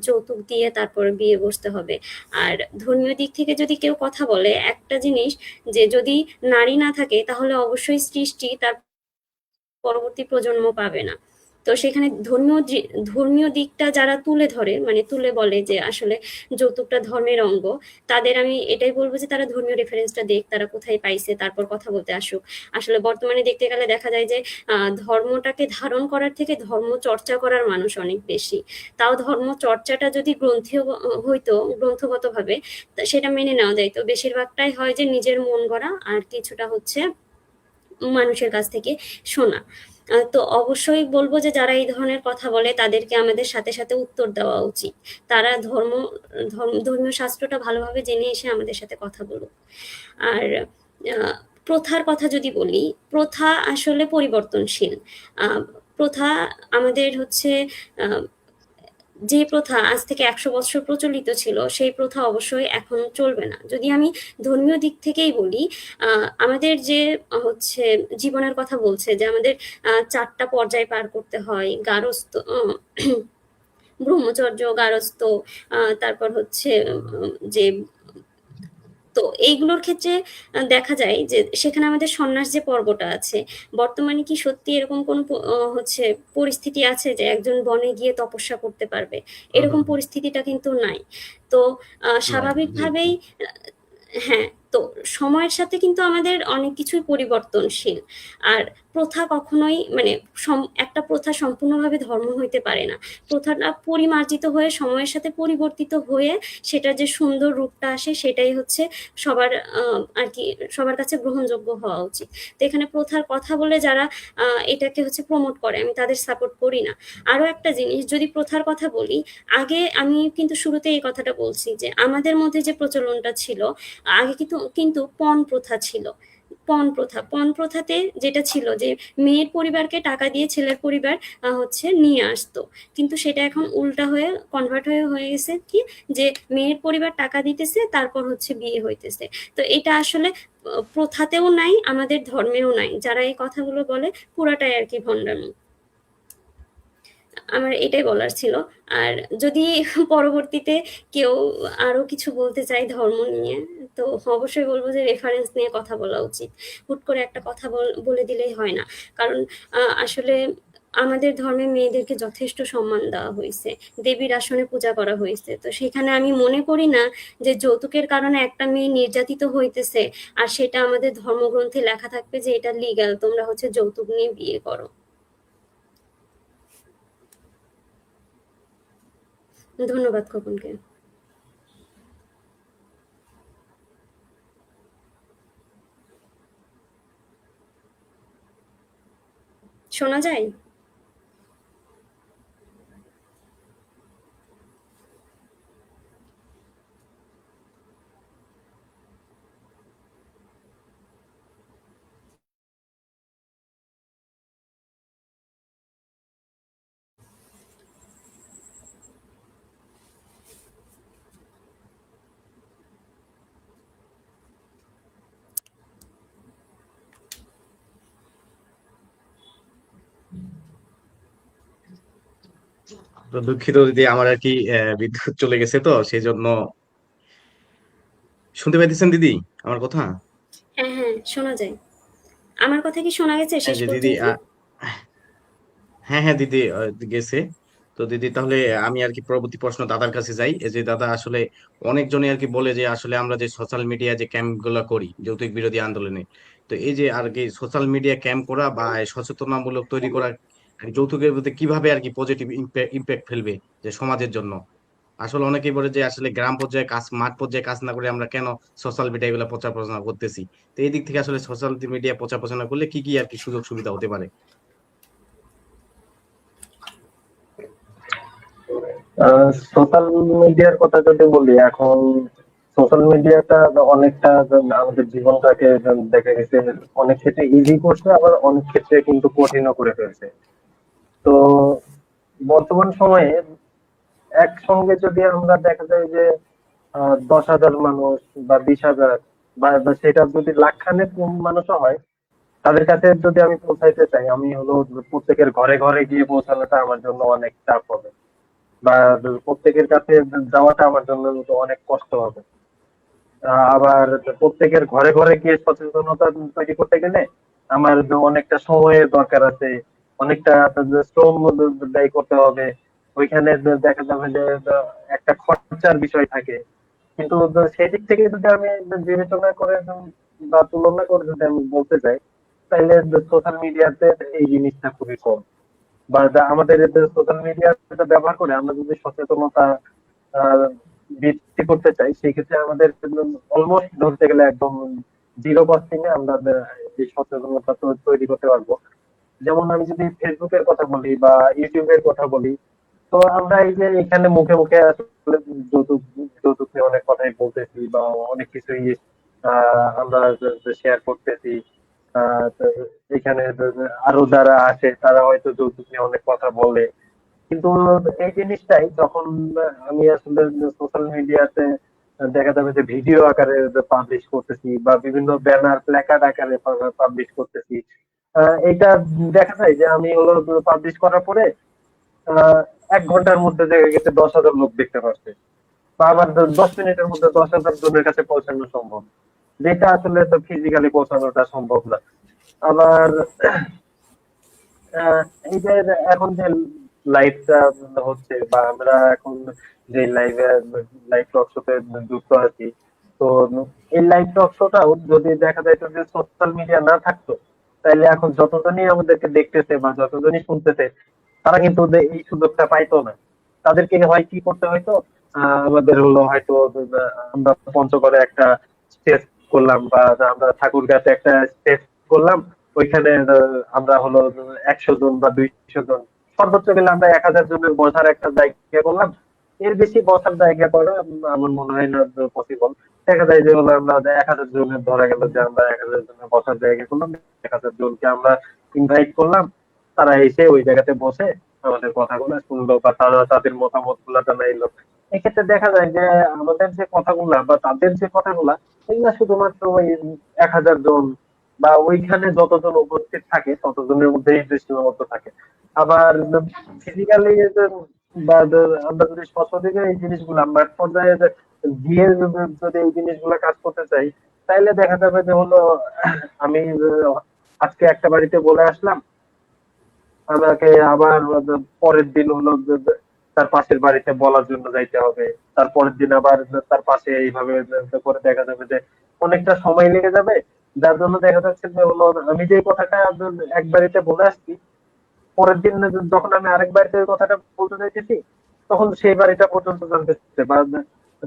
যৌতুক দিয়ে তারপরে বিয়ে বসতে হবে। আর ধর্মীয় দিক থেকে যদি কেউ কথা বলে একটা জিনিস, যে যদি নারী না থাকে তাহলে অবশ্যই সৃষ্টি তার পরবর্তী প্রজন্ম পাবে না। তো সেখানে ধর্মীয় দিকটা যারা তুলে ধরে, মানে তুলে বলে যে আসলে যৌতুকটা ধর্মের অঙ্গ, তাদের আমি এটাই বলবো যে তারা ধর্মীয় রেফারেন্সটা দেখ, তারা কোথায় পাইছে, তারপর কথা বলতে আসুক। আসলে বর্তমানে দেখতে গেলে দেখা যায় যে ধর্মটাকে ধারণ করার থেকে ধর্ম চর্চা করার মানুষ অনেক বেশি। তাও ধর্ম চর্চাটা যদি গ্রন্থীয় হইতো, গ্রন্থগতভাবে, সেটা মেনে নেওয়া যায়। তো বেশিরভাগটাই হয় যে নিজের মন গড়া আর কিছুটা হচ্ছে মানুষের কাছ থেকে শোনা। তো অবশ্যই বলবো যে যারা এই ধরনের কথা বলে তাদেরকে আমাদের সাথে সাথে উত্তর দেওয়া উচিত। তারা ধর্মীয় শাস্ত্রটা ভালোভাবে জেনে এসে আমাদের সাথে কথা বলুক। আর প্রথার কথা যদি বলি, প্রথা আসলে পরিবর্তনশীল। প্রথা আমাদের হচ্ছে যে প্রথা আজ থেকে ১০০ বছর প্রচলিত ছিল সেই প্রথা অবশ্যই এখন চলবে না। যদি আমি ধর্মীয় দিক থেকেই বলি, আমাদের যে হচ্ছে জীবনের কথা বলছে যে আমাদের ৪টা পর্যায় পার করতে হয়, গারস্থ, ব্রহ্মচর্য, গারস্থ, তারপর হচ্ছে যে, তো এইগুলোর ক্ষেত্রে দেখা যায় যে সেখানে আমাদের সন্ন্যাস যে পর্বটা আছে, বর্তমানে কি সত্যি এরকম কোন হচ্ছে পরিস্থিতি আছে যে একজন বনে গিয়ে তপস্যা করতে পারবে? হুম এরকম হুম হুম। পরিস্থিতিটা কিন্তু নাই। তো নাই, জি। স্বাভাবিকভাবেই হ্যাঁ, তো সময়ের সাথে কিন্তু আমাদের অনেক কিছুই পরিবর্তনশীল। আর প্রথা কখনোই মানে একটা প্রথা সম্পূর্ণভাবে ধর্ম হইতে পারে না। প্রথাটা পরিমার্জিত হয়ে সময়ের সাথে পরিবর্তিত হয়ে সেটার যে সুন্দর রূপটা আসে সেটাই হচ্ছে সবার আরকি সবার কাছে গ্রহণযোগ্য হওয়া উচিত। তো এখানে প্রথার কথা বলে যারা এটাকে হচ্ছে প্রমোট করে আমি তাদের সাপোর্ট করি না। আরো একটা জিনিস যদি প্রথার কথা বলি, আগে আমি কিন্তু শুরুতে এই কথাটা বলছি যে আমাদের মধ্যে যে প্রচলনটা ছিল আগে কিন্তু কিন্তু পণ প্রথা ছিল। পণ প্রথাতে যেটা ছিল যে মেয়ের পরিবারকে টাকা দিয়ে ছেলের পরিবার হচ্ছে নিয়ে আসতো, কিন্তু সেটা এখন উল্টা হয়ে কনভার্ট হয়ে গেছে কি যে মেয়ের পরিবার টাকা দিতেছে তারপর হচ্ছে বিয়ে হইতেছে। তো এটা আসলে প্রথাতেও নাই আমাদের ধর্মেও নাই, যারা এই কথাগুলো বলে পুরাটাই আর কি ভণ্ডামি। আমার এটাই বলার ছিল। আর যদি পরবর্তীতে কেউ আরো কিছু বলতে চায় ধর্ম নিয়ে, তো অবশ্যই বলবো যে রেফারেন্স নিয়ে কথা বলা উচিত। হুট করে একটা কথা বলে দিলেই হয় না। কারণ আসলে আমাদের ধর্মে মেয়েদেরকে যথেষ্ট সম্মান দেওয়া হয়েছে, দেবীর আসনে পূজা করা হয়েছে। তো সেখানে আমি মনে করি না যে যৌতুকের কারণে একটা মেয়ে নির্যাতিত হইতেছে আর সেটা আমাদের ধর্মগ্রন্থে লেখা থাকবে যে এটা লিগ্যাল, তোমরা হচ্ছে যৌতুক নিয়ে বিয়ে করো। ধন্যবাদ খোকনকে। শোনা যায়? তো দুঃখিত দিদি, আমার আর কি বিদ্যুৎ চলে গেছে, তো সেই জন্য। শুনতে পাইতেছেন দিদি আমার কথা? হ্যাঁ, হ্যাঁ, শোনা যায়। আমার কথা কি শোনা গেছে হ্যাঁ শেষ যে দিদি, পর্যন্ত? হ্যাঁ হ্যাঁ দিদি, গেছে। তো দিদি তাহলে আমি আর কি পরবর্তী প্রশ্ন দাদার কাছে যাই। এই যে দাদা, আসলে অনেকজনই আর কি বলে যে আসলে আমরা যে সোশ্যাল মিডিয়া যে ক্যাম্প গুলা করি যৌতুক বিরোধী আন্দোলনে, তো এই যে আর কি সোশ্যাল মিডিয়া ক্যাম্প করা বা এই সচেতনামূলক তৈরি করা আর কি যৌতুকের প্রতি কিভাবে আর কি পজিটিভ ইম্প্যাক্ট ফেলবে যে সমাজের জন্য। আসলে অনেকেই বলে যে আসলে গ্রাম পর্যায়ে কাজ, মাঠ পর্যায়ে কাজ না করে আমরা কেন সোশ্যাল মিডিয়া গুলা প্রচার প্রচারণা করতেছি। তো এই দিক থেকে আসলে সোশ্যাল মিডিয়া প্রচার প্রচারণা করলে কি কি আর কি সুযোগ সুবিধা হতে পারে? সোশ্যাল মিডিয়ার কথা যদি বলি, এখন সোশ্যাল মিডিয়াটা অনেকটা আমাদের জীবনটাকে দেখা গেছে অনেক ক্ষেত্রে ইজি করছে, আবার অনেক ক্ষেত্রে কিন্তু কঠিনও করে ফেলছে। তো বর্তমান সময়ে একসঙ্গে যদি আমরা দেখা যায় যে 10,000 মানুষ বা 20,000 বা সেটা যদি লাখখানেক মানুষও হয়, তাদের কাছে যদি আমি পৌঁছাইতে চাই, আমি হলো প্রত্যেকের ঘরে ঘরে গিয়ে পৌঁছানোটা আমার জন্য অনেক চাপ হবে, বা প্রত্যেকের কাছে যাওয়াটা আমার জন্য অনেক কষ্ট হবে। আবার প্রত্যেকের ঘরে ঘরে গিয়ে সচেতনতা তৈরি করতে গেলে আমার অনেকটা সময়ের দরকার আছে, অনেকটা শ্রম ব্যয় করতে হবে। ওইখানে দেখা যাবে যে একটা খরচার বিষয় থাকে। কিন্তু সেই দিক থেকে যদি আমি বিবেচনা করে বা তুলনা করে যদি আমি বলতে চাই, তাহলে সোশ্যাল মিডিয়াতে এই জিনিসটা খুবই কম। বা আমাদের সোশ্যাল মিডিয়া ব্যবহার করে আমরা যদি সচেতনতা আহ, বৃদ্ধি করতে চাই, সেই ক্ষেত্রে আমাদের অলমোস্ট ধরতে গেলে একদম জিরো কস্টিং এ আমরা এই সচেতনতা তৈরি করতে পারবো। যেমন আমি যদি ফেসবুকের কথা বলি বা ইউটিউবের কথা বলি, তো আমরা এই যে এখানে মুখে মুখে আসলে যৌতুক যৌতুক নিয়ে অনেক কথাই বলতেছি বা অনেক কিছুই আমরা শেয়ার করতেছি। তো এখানে আরো যারা আছে তারা হয়তো যৌতুক নিয়ে অনেক কথা বলে, কিন্তু এই জিনিসটাই যখন আমি আসলে সোশ্যাল মিডিয়াতে দেখা যাবে যে ভিডিও আকারে পাবলিশ করতেছি বা বিভিন্ন ব্যানার প্ল্যাকার্ড আকারে পাবলিশ করতেছি, এটা দেখা যায় যে আমি হলো পাবলিশ করার পরে আহ 1 ঘন্টার মধ্যে দেখা গেছে 10,000 লোক দেখতে পাচ্ছে, বা আবার 10 মিনিটের মধ্যে 10,000 জনের কাছে পৌঁছানো সম্ভব, যেটা আসলে তো ফিজিক্যালি পৌঁছানোটা সম্ভব না। আবার আহ, এই যে এখন যে লাইভটা হচ্ছে বা আমরা এখন যে লাইভ টক শোতে যুক্ত আছি, তো এই লাইভ টক শোটাও যদি দেখা যায় যে সোশ্যাল মিডিয়া না থাকতো, তাহলে এখন যতজনই আমাদেরকে দেখতেছে বা যতজনই শুনতেছে, তারা কিন্তু এই সুযোগটা পাইতো না। তাদেরকে হয় কি করতে হয়তো, আমাদের হলো হয়তো আমরা পঞ্চগড়ে একটা স্টেজ করলাম, বা আমরা ঠাকুরগাঁতে একটা স্টেজ করলাম, ওইখানে আমরা হলো 100 জন বা 200 জন, সর্বোচ্চ গেলে আমরা 1000 জনের বসার একটা জায়গা করলাম। এর বেশি বসার জায়গা করা আমার মনে হয় না পসিবল। দেখা যায় যে হলো আমরা 1000 জনের, ধরা গেল যে আমরা 1000 জনের বসার জায়গা করলাম, 1000 জনকে আমরা ইনভাইট করলাম, তারা এসে ওই জায়গাতে বসে আমাদের কথাগুলো শুনলো বা তারা তাদের মতামত গুলা জানাইলো। এক্ষেত্রে দেখা যায় যে আমাদের যে কথাগুলা বা তাদের যে কথাগুলা, এগুলা শুধুমাত্র ওই 1000 জন বা ওইখানে যতজন উপস্থিত থাকে ততজনের মধ্যেই যে সীমাবদ্ধ থাকে। আবার ফিজিক্যালি বা আমরা যদি সশরীরে এই জিনিসগুলা মাঠ পর্যায়ে গিয়ে যদি এই জিনিসগুলা কাজ করতে চাই, তাইলে দেখা যাবে যে হলো আমি আজকে একটা বাড়িতে বলে আসলাম, আমাকে আবার পরের দিন হলো তার পাশের বাড়িতে বলার জন্য যাইতে হবে, তারপরের দিন আবার তার পাশে এইভাবে করে দেখা যাবে যে অনেকটা সময় লেগে যাবে। যার জন্য দেখা যাচ্ছে যে হলো আমি যে কথাটা এক বাড়িতে বলে আসছি, পরের দিন যখন আমি আরেক বাড়িতে ওই কথাটা বলতে যাইতেছি, তখন সেই বাড়িটা পর্যন্ত জানতেছে, বা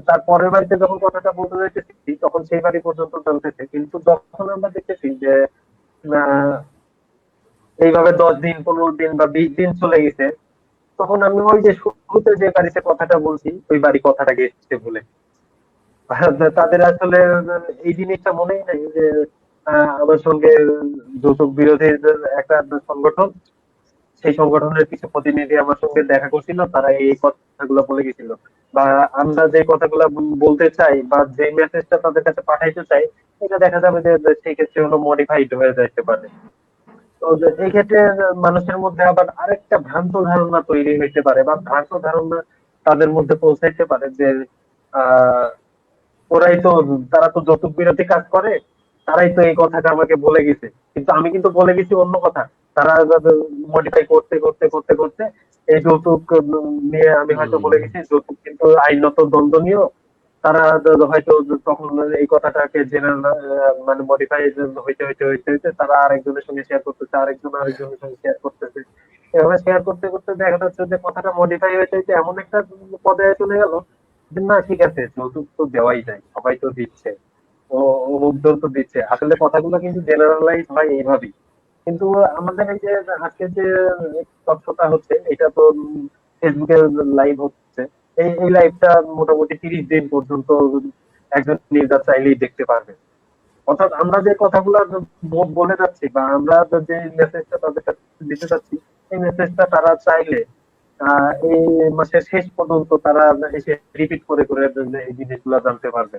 তার পরের বাড়িতে যখন কথাটা বলতে যাইতেছি তখন সেই বাড়ি পর্যন্ত জানতেছে। কিন্তু যখন আমরা দেখতেছি যে আহ, এইভাবে 10 দিন, 15 দিন বা 20 দিন চলে গেছে, তখন আমি ওই যে শুরুতে যে বাড়িতে কথাটা বলছি ওই বাড়ি কথাটা গেছে বলে তাদের আসলে এই জিনিসটা মনেই নাই যে আমার সঙ্গে যৌতুক বিরোধী যে একটা সংগঠন, সেই সংগঠনের কিছু প্রতিনিধি আমার সঙ্গে দেখা করছিল, তারা এই কথাগুলো বলে গেছিল। বা আমরা যে কথাগুলো বলতে চাই বা যে মেসেজটা তাদের কাছে পাঠাইতে চাই, এটা দেখা যাবে যে সেই ক্ষেত্রে হলো মডিফাইড হয়ে যাইতে পারে। তো এই ক্ষেত্রে মানুষের মধ্যে আবার আরেকটা ভ্রান্ত ধারণা তৈরি হইতে পারে, বা ভ্রান্ত ধারণা তাদের মধ্যে পৌঁছাইতে পারে যে আহ ওরাই তো, তারা তো যৌতুক বিরোধী কাজ করে, তারাই তো এই কথাটা আমাকে বলে গেছে, কিন্তু আমি কিন্তু বলে গেছি অন্য কথা। তারা মডিফাই করতে করতে করতে করতে এই যৌতুক নিয়ে আমি হয়তো বলে হুম। গেছি যৌতুক কিন্তু আইনত দণ্ডনীয়। তারা হয়তো তখন এই কথাটাকে জেনারেল মানে মডিফাই হইতে হইতে হইতে হইতে তারা আরেকজনের সঙ্গে শেয়ার করতেছে, আরেকজন আরেকজনের সঙ্গে শেয়ার করতেছে। এভাবে শেয়ার করতে করতে দেখা যাচ্ছে যে কথাটা মডিফাই হইতে হইতে এমন একটা পর্যায়ে চলে গেল যে না ঠিক আছে, যৌতুক তো দেওয়াই যায়, সবাই তো দিচ্ছে, ও অমুকজন তো দিচ্ছে। আসলে কথাগুলো কিন্তু জেনারেলাইজ হয় এইভাবেই। কিন্তু আমাদের এই যে আজকে যে তথ্যটা হচ্ছে, এটা তো ফেসবুকে লাইভ হচ্ছে। এই লাইভটা মোটামুটি 30 দিন পর্যন্ত একজন নির্জার চাইলেই দেখতে পারবে। অর্থাৎ আমরা যে কথাগুলো বলে যাচ্ছি বা আমরা যে মেসেজটা তাদের কাছে দিতে চাচ্ছি, এই মেসেজটা তারা চাইলে এই মাসের শেষ পর্যন্ত তারা এসে রিপিট করে করে এই জিনিসগুলো জানতে পারবে,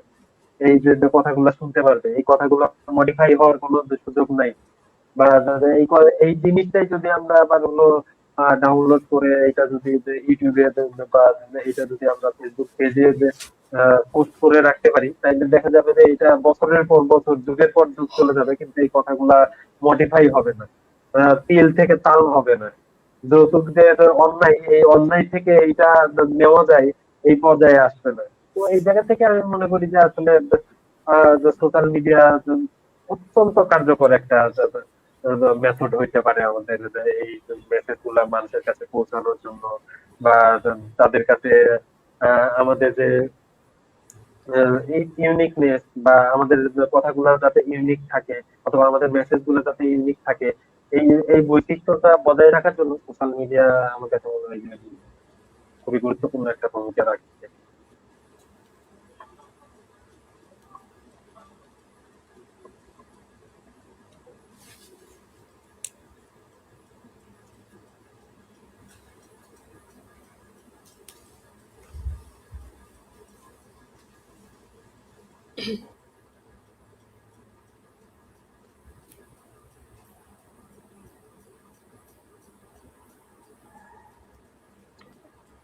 এই যে কথাগুলো শুনতে পারবে। এই কথাগুলো মডিফাই হওয়ার কোনো সুযোগ নাই। বা এই এই জিনিসটাই যদি আমরা আবার হলো ডাউনলোড করে এটা যদি ইউটিউবে বা এটা যদি আমরা ফেসবুক পেজে পোস্ট করে রাখতে পারি, তাহলে দেখা যাবে যে এটা বছরের পর বছর, যুগের পর যুগ চলে যাবে, কিন্তু এই কথাগুলা মডিফাই হবে না, তিল থেকে তাল হবে না। যৌতুক যে অন্যায়, এই অন্যায় থেকে এইটা নেওয়া যায়, এই পর্যায়ে আসবে না। তো এই জায়গা থেকে আমি মনে করি যে আসলে সোশ্যাল মিডিয়া অত্যন্ত কার্যকর একটা মেথড হইতে পারে আমাদের এই মেসেজ গুলা মানুষের কাছে পৌঁছানোর জন্য, বা তাদের কাছে আমাদের যে এই ইউনিকনেস বা আমাদের যে কথাগুলো যাতে ইউনিক থাকে, অথবা আমাদের মেসেজ গুলো যাতে ইউনিক থাকে, এই এই বৈশিষ্ট্যটা বজায় রাখার জন্য সোশ্যাল মিডিয়া আমার কাছে মনে হয় যে খুবই গুরুত্বপূর্ণ একটা ভূমিকা রাখছে।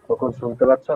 তখন শুনতে পাচ্ছ?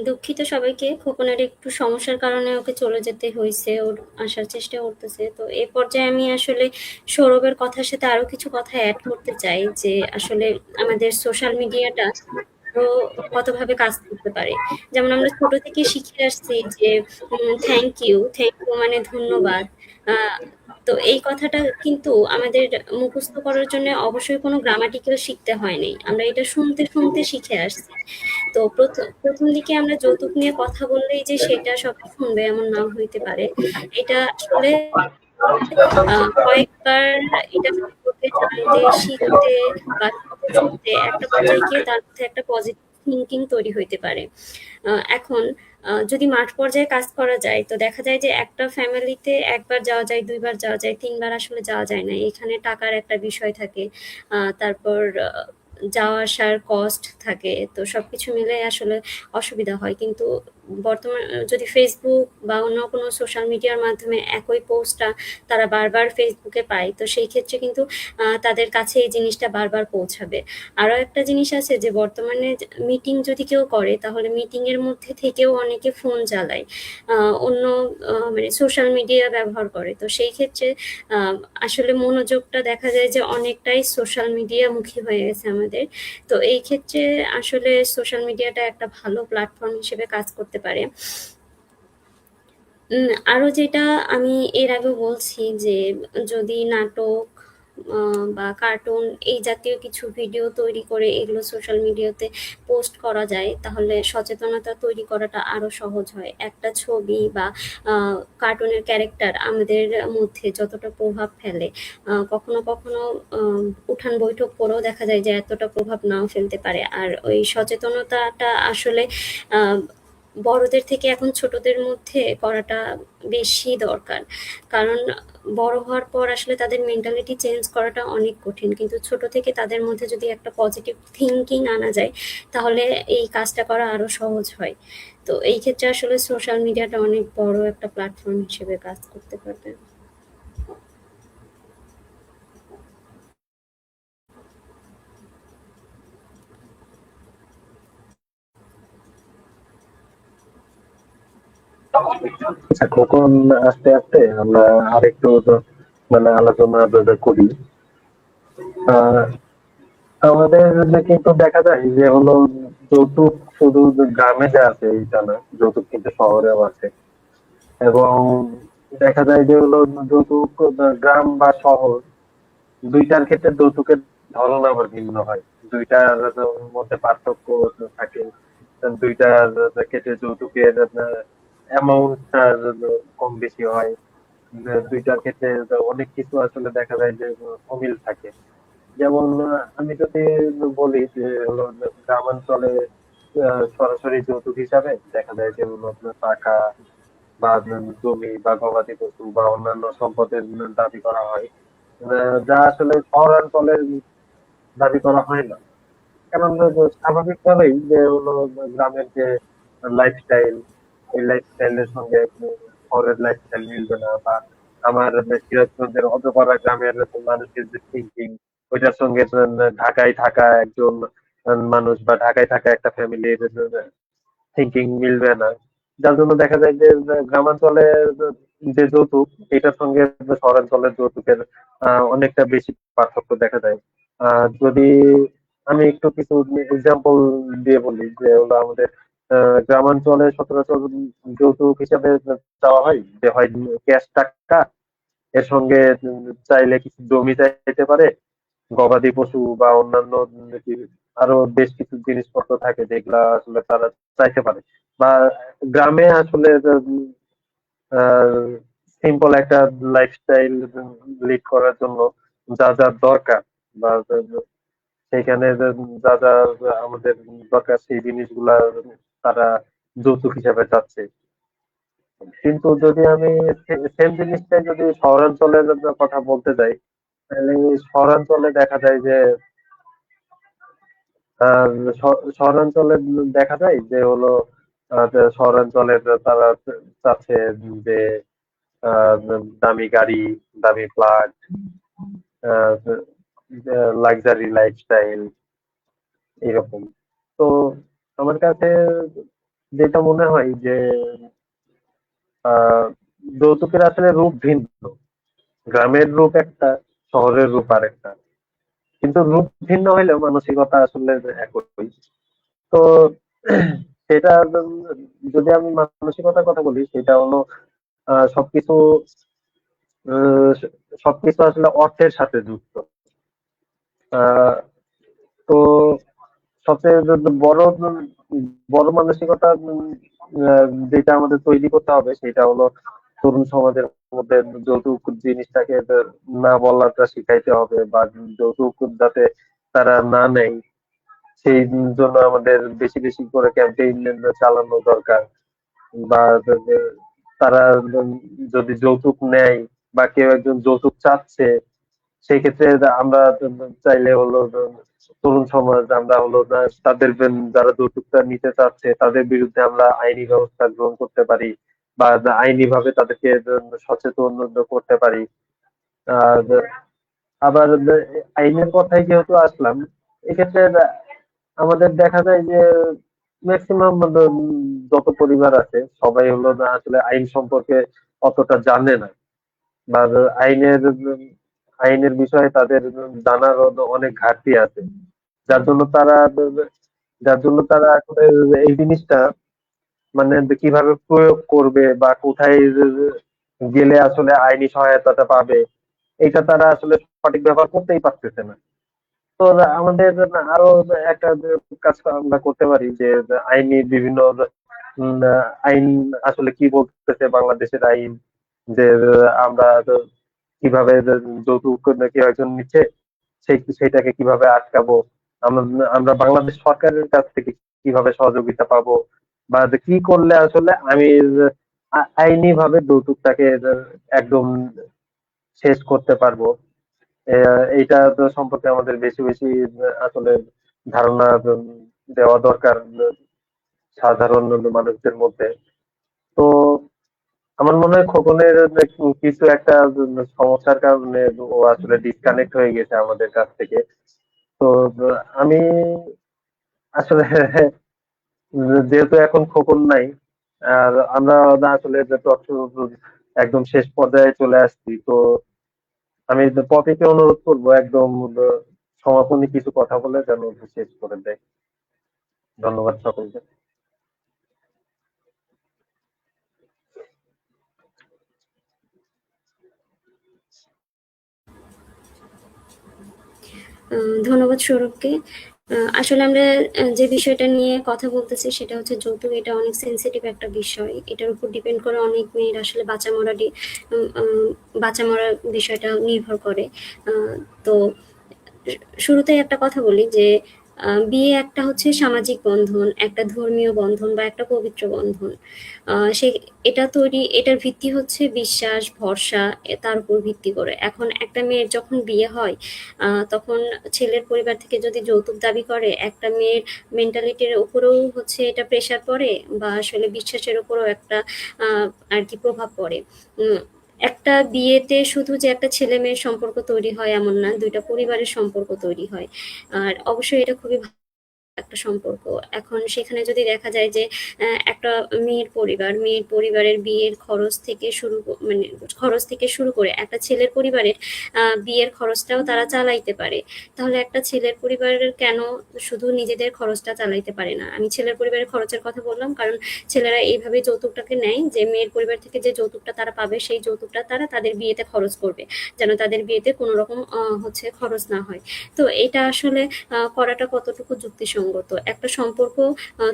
দুঃখিত সবাইকে। খোকনের একটু সমস্যার কারণে ওকে চলে যেতে হইছে। ওর আসার চেষ্টা করতেছে। তো এ পর্যায়ে আমি আসলে সৌরভের কথার সাথে আরো কিছু কথা এড করতে চাই যে আসলে আমাদের সোশ্যাল মিডিয়াটা আরো কতভাবে কাজ করতে পারে। যেমন আমরা ছোট থেকে শিখে আসছি যে থ্যাংক ইউ মানে ধন্যবাদ। আহ, তো এই কথাটা কিন্তু আমাদের মুখস্থ করার জন্য অবশ্যই কোনো গ্রামাটিক্যাল শিখতে হয়নি, আমরা এটা শুনতে শুনতে শিখে আসছি। তো প্রথম দিকে আমরা যৌতুক নিয়ে কথা বললেই যে সেটা সবাই শুনবে এমন নাও হইতে পারে। এটা আসলে কয়েকবার এটা সম্পর্কে জানতে, শিখতে বা শুনতে শুনতে একটা পর্যায়ে গিয়ে তার মধ্যে একটা পজিটিভ থিঙ্কিং তৈরি হইতে পারে। এখন যদি মাঠ পর্যায়ে কাজ করা যায় তো দেখা যায় যে একটা ফ্যামিলিতে একবার যাওয়া যায়, দুইবার যাওয়া যায়, তিনবার আসলে যাওয়া যায় না। এখানে টাকার একটা বিষয় থাকে। তারপর যাওয়া আসার কস্ট থাকে। তো সবকিছু মিলে আসলে অসুবিধা হয়। কিন্তু বর্তমান যদি ফেসবুক বা অন্য কোনো সোশ্যাল মিডিয়ার মাধ্যমে একই পোস্টটা তারা বারবার ফেসবুকে পায়, তো সেই ক্ষেত্রে কিন্তু তাদের কাছে এই জিনিসটা বারবার পৌঁছাবে। আরো একটা জিনিস আছে যে বর্তমানে মিটিং যদি কেউ করে তাহলে মিটিং এর মধ্যে থেকেও অনেকে ফোন চালায়, অন্য মানে সোশ্যাল মিডিয়া ব্যবহার করে। তো সেই ক্ষেত্রে আহ, আসলে মনোযোগটা দেখা যায় যে অনেকটাই সোশ্যাল মিডিয়া মুখী হয়ে গেছে আমাদের। তো এই ক্ষেত্রে আসলে সোশ্যাল মিডিয়াটা একটা ভালো প্ল্যাটফর্ম হিসেবে কাজ করতে পারে। আরো যেটা আমি এর আগেও বলছি যে যদি নাটক বা কার্টুন এই জাতীয় কিছু ভিডিও তৈরি করে এগুলো সোশ্যাল মিডিয়াতে পোস্ট করা যায় তাহলে সচেতনতা তৈরি করাটা আরো সহজ হয়। একটা ছবি বা কার্টুনের ক্যারেক্টার আমাদের মধ্যে যতটা প্রভাব ফেলে, কখনো কখনো উঠান বৈঠক করেও দেখা যায় যে এতটা প্রভাব নাও ফেলতে পারে। আর ওই সচেতনতাটা আসলে আহ বড়দের থেকে এখন ছোটদের মধ্যে করাটা বেশি দরকার। কারণ বড় হওয়ার পর আসলে তাদের মেন্টালিটি চেঞ্জ করাটা অনেক কঠিন, কিন্তু ছোট থেকে তাদের মধ্যে যদি একটা পজিটিভ থিঙ্কিং আনা যায় তাহলে এই কাজটা করা আরো সহজ হয়। তো এই ক্ষেত্রে আসলে সোশ্যাল মিডিয়াটা অনেক বড় একটা প্ল্যাটফর্ম হিসেবে কাজ করতে পারবে। আচ্ছা, কখন আস্তে আস্তে আমরা আরেকটু মানে আলোচনা করি। আহ, আমাদের কিন্তু দেখা যায় যে হলো যৌতুক শুধু গ্রামে যে আছে এইটা না, যৌতুক কিন্তু শহরেও আছে। এবং দেখা যায় যে হলো যৌতুক গ্রাম বা শহর দুইটার ক্ষেত্রে যৌতুকের ধরন আবার ভিন্ন হয়। দুইটার মধ্যে পার্থক্য থাকে। দুইটার ক্ষেত্রে যৌতুকের অ্যামাউন্ট কম বেশি হয়। দুইটার ক্ষেত্রে অনেক কিছু আসলে দেখা যায় যে অমিল থাকে। যেমন আমি যদি বলি যে হলো গ্রামাঞ্চলে সরাসরি যৌতুক হিসাবে দেখা যায় যে হলো আপনার টাকা বা জমি বা গবাদি পশু বা অন্যান্য সম্পদের দাবি করা হয়, যা আসলে শহরাঞ্চলে দাবি করা হয় না। কারণ স্বাভাবিকভাবেই যে হলো গ্রামের যে লাইফস্টাইল, এই লাইফস্টাইলের সঙ্গে শহরের লাইফস্টাইল মিলবে না। বা আমার সিরাজগঞ্জের অজপাড়া গ্রামের মানুষের যে থিঙ্কিং, ওইটার সঙ্গে ঢাকায় থাকা একজন মানুষ বা ঢাকায় থাকা একটা ফ্যামিলির থিঙ্কিং মিলবে না। যার জন্য দেখা যায় যে গ্রামাঞ্চলে যে যৌতুক, এটার সঙ্গে শহরাঞ্চলের যৌতুকের অনেকটা বেশি পার্থক্য দেখা যায়। যদি আমি একটু কিছু এক্সাম্পল দিয়ে বলি যে হলো আমাদের গ্রামাঞ্চলে সচরাচর যৌতুক হিসাবে চাওয়া হয় যে হয় ক্যাশ টাকা, এর সঙ্গে চাইলে কিছু জমি চাইতে পারে, গবাদি পশু বা অন্যান্য আরো বেশ কিছু জিনিসপত্র থাকে যেগুলা আসলে তারা চাইতে পারে। বা গ্রামে আসলে সিম্পল একটা লাইফস্টাইল লিড করার জন্য যা যা দরকার বা সেখানে যা যা আমাদের দরকার সেই জিনিসগুলা তারা যৌতুক হিসাবে চাচ্ছে। কিন্তু যদি আমি সেম জিনিসটা যদি শহরাঞ্চলের কথা বলতে যাই, তাহলে শহরাঞ্চলে দেখা যায় যে আহ, শহরাঞ্চলে দেখা যায় যে হলো যে শহরাঞ্চলে তারা চাচ্ছে যে আহ, দামি গাড়ি, দামি ফ্ল্যাট, লাক্সারি লাইফস্টাইল এরকম। তো আমার কাছে যেটা মনে হয় যে আহ যৌতুকের আসলে রূপ ভিন্ন। গ্রামের রূপ একটা, শহরের রূপ আরেকটা, কিন্তু রূপ ভিন্ন হইলেও মানসিকতা আসলে একই। তো সেটা যদি আমি মানসিকতার কথা বলি, সেটা হলো সবকিছু আহ, সবকিছু আসলে অর্থের সাথে যুক্ত। আহ, তো সবচেয়ে বড় বড় মানসিকতা যেটা আমাদের তৈরি করতে হবে সেটা হলো তরুণ সমাজের মধ্যে যৌতুক জিনিসটাকে না বলাটা শিখাইতে হবে, বা যৌতুক যাতে তারা না নেয় সেই জন্য আমাদের বেশি বেশি করে ক্যাম্পেইন চালানো দরকার। বা তারা যদি যৌতুক নেয় বা কেউ একজন যৌতুক চাচ্ছে, সেই ক্ষেত্রে আমরা চাইলে হলো তরুণ সমাজ আমরা হলো তাদের যারা যৌতুকটা নিতে চাচ্ছে তাদের বিরুদ্ধে আমরা আইনি ব্যবস্থা গ্রহণ করতে পারি, বা আইনি ভাবে তাদেরকে সচেতন করতে পারি। আর আবার আইনের কথায় যেহেতু আসলাম, এক্ষেত্রে আমাদের দেখা যায় যে ম্যাক্সিমাম যত পরিবার আছে সবাই হলো না আসলে আইন সম্পর্কে অতটা জানে না, বা আইনের বিষয়ে তাদের জানার অনেক ঘাটতি আছে। যার জন্য তারা যার জন্য তারা আসলে এই জিনিসটা মানে কিভাবে প্রয়োগ করবে বা কোথায় গেলে আসলে আইনি সহায়তাটা পাবে, এটা তারা আসলে সঠিক ব্যবহার করতেই পারতেছে না। তো আমাদের আরো একটা কাজ আমরা করতে পারি যে আইনি বিভিন্ন আইন আসলে কি বলতেছে বাংলাদেশের আইন, যে আমরা কিভাবে যৌতুক কেউ একজন নিচ্ছে সেইটাকে কিভাবে আটকাবো, আমরা আমরা বাংলাদেশ সরকারের কাছ থেকে কিভাবে সহযোগিতা পাবো, বা কি করলে আসলে আমি আইনি ভাবে যৌতুকটাকে একদম শেষ করতে পারবো। এইটা তো সম্পর্কে আমাদের বেশি বেশি আসলে ধারণা দেওয়া দরকার সাধারণ মানুষদের মধ্যে। তো আমার মনে হয় খোকনের কিছু একটা সমস্যার কারণে ও আসলে ডিসকানেক্ট হয়ে গেছে আমাদের কাছ থেকে। তো আমি আসলে যেহেতু এখন খোকন নাই, আর আমরা আসলে টক শো একদম শেষ পর্যায়ে চলে আসছি, তো আমি পপিকে অনুরোধ করবো একদম সমাপনী কিছু কথা বলে যেন শেষ করে দেয়। ধন্যবাদ সকলকে। ধন্যবাদ সৌরভকে। আসলে আমরা যে বিষয়টা নিয়ে কথা বলতেছি সেটা হচ্ছে যৌতুক। এটা অনেক সেন্সিটিভ একটা বিষয়, এটার উপর ডিপেন্ড করে অনেক মেয়ের আসলে বাঁচা মরা বিষয়টা নির্ভর করে। তো শুরুতে একটা কথা বলি যে বিয়ে একটা হচ্ছে সামাজিক বন্ধন, একটা ধর্মীয় বন্ধন বা একটা পবিত্র বন্ধন। সে এটা তৈরি, এটার ভিত্তি হচ্ছে বিশ্বাস, ভরসা, তার উপর ভিত্তি করে। এখন একটা মেয়ের যখন বিয়ে হয় তখন ছেলের পরিবার থেকে যদি যৌতুক দাবি করে, একটা মেয়ের মেন্টালিটির উপরেও হচ্ছে এটা প্রেশার পড়ে, বা আসলে বিশ্বাসের উপরেও একটা আর কি প্রভাব পড়ে। একটা বিয়েতে শুধু যে একটা ছেলে মেয়ের সম্পর্ক তৈরি হয় এমন না, দুইটা পরিবারের সম্পর্ক তৈরি হয়। আর অবশ্যই এটা খুবই একটা সম্পর্ক। এখন সেখানে যদি দেখা যায় যে একটা মেয়ের পরিবারের বিয়ের খরচ থেকে মানে খরচ থেকে শুরু করে একটা ছেলের পরিবারের বিয়ের খরচটাও তারা চালাইতে পারে, তাহলে একটা ছেলের পরিবারের কেন শুধু নিজেদের খরচটা চালাইতে পারে না? আমি ছেলের পরিবারের খরচের কথা বললাম কারণ ছেলেরা এইভাবে যৌতুকটাকে নেয় যে মেয়ের পরিবার থেকে যে যৌতুকটা তারা পাবে সেই যৌতুকটা তারা তাদের বিয়েতে খরচ করবে, যেন তাদের বিয়েতে কোনো রকম হচ্ছে খরচ না হয়। তো এটা আসলে করাটা কতটুকু যুক্তিসঙ্গত? একটা সম্পর্ক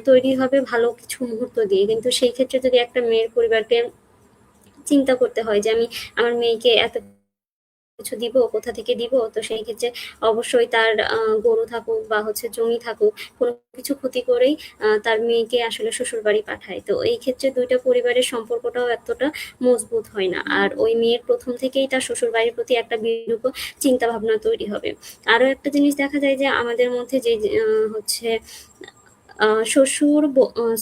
তৈরি হবে ভালো কিছু মুহূর্ত দিয়ে, কিন্তু সেই ক্ষেত্রে যদি একটা মেয়ের পরিবারকে চিন্তা করতে হয় যে আমি আমার মেয়েকে এত কিছু দিব, কোথা থেকে দিব, তো সেই ক্ষেত্রে অবশ্যই তার গরু থাকুক বা হচ্ছে জমি থাকুক, কোনো কিছু ক্ষতি করেই তার মেয়েকে আসলে শ্বশুর বাড়ি পাঠায়। তো এই ক্ষেত্রে দুইটা পরিবারের সম্পর্কটাও এতটা মজবুত হয় না, আর ওই মেয়ের প্রথম থেকেই তার শ্বশুর বাড়ির প্রতি একটা বিরূপ চিন্তা ভাবনা তৈরি হবে। আরো একটা জিনিস দেখা যায় যে আমাদের মধ্যে যে হচ্ছে শ্বশুর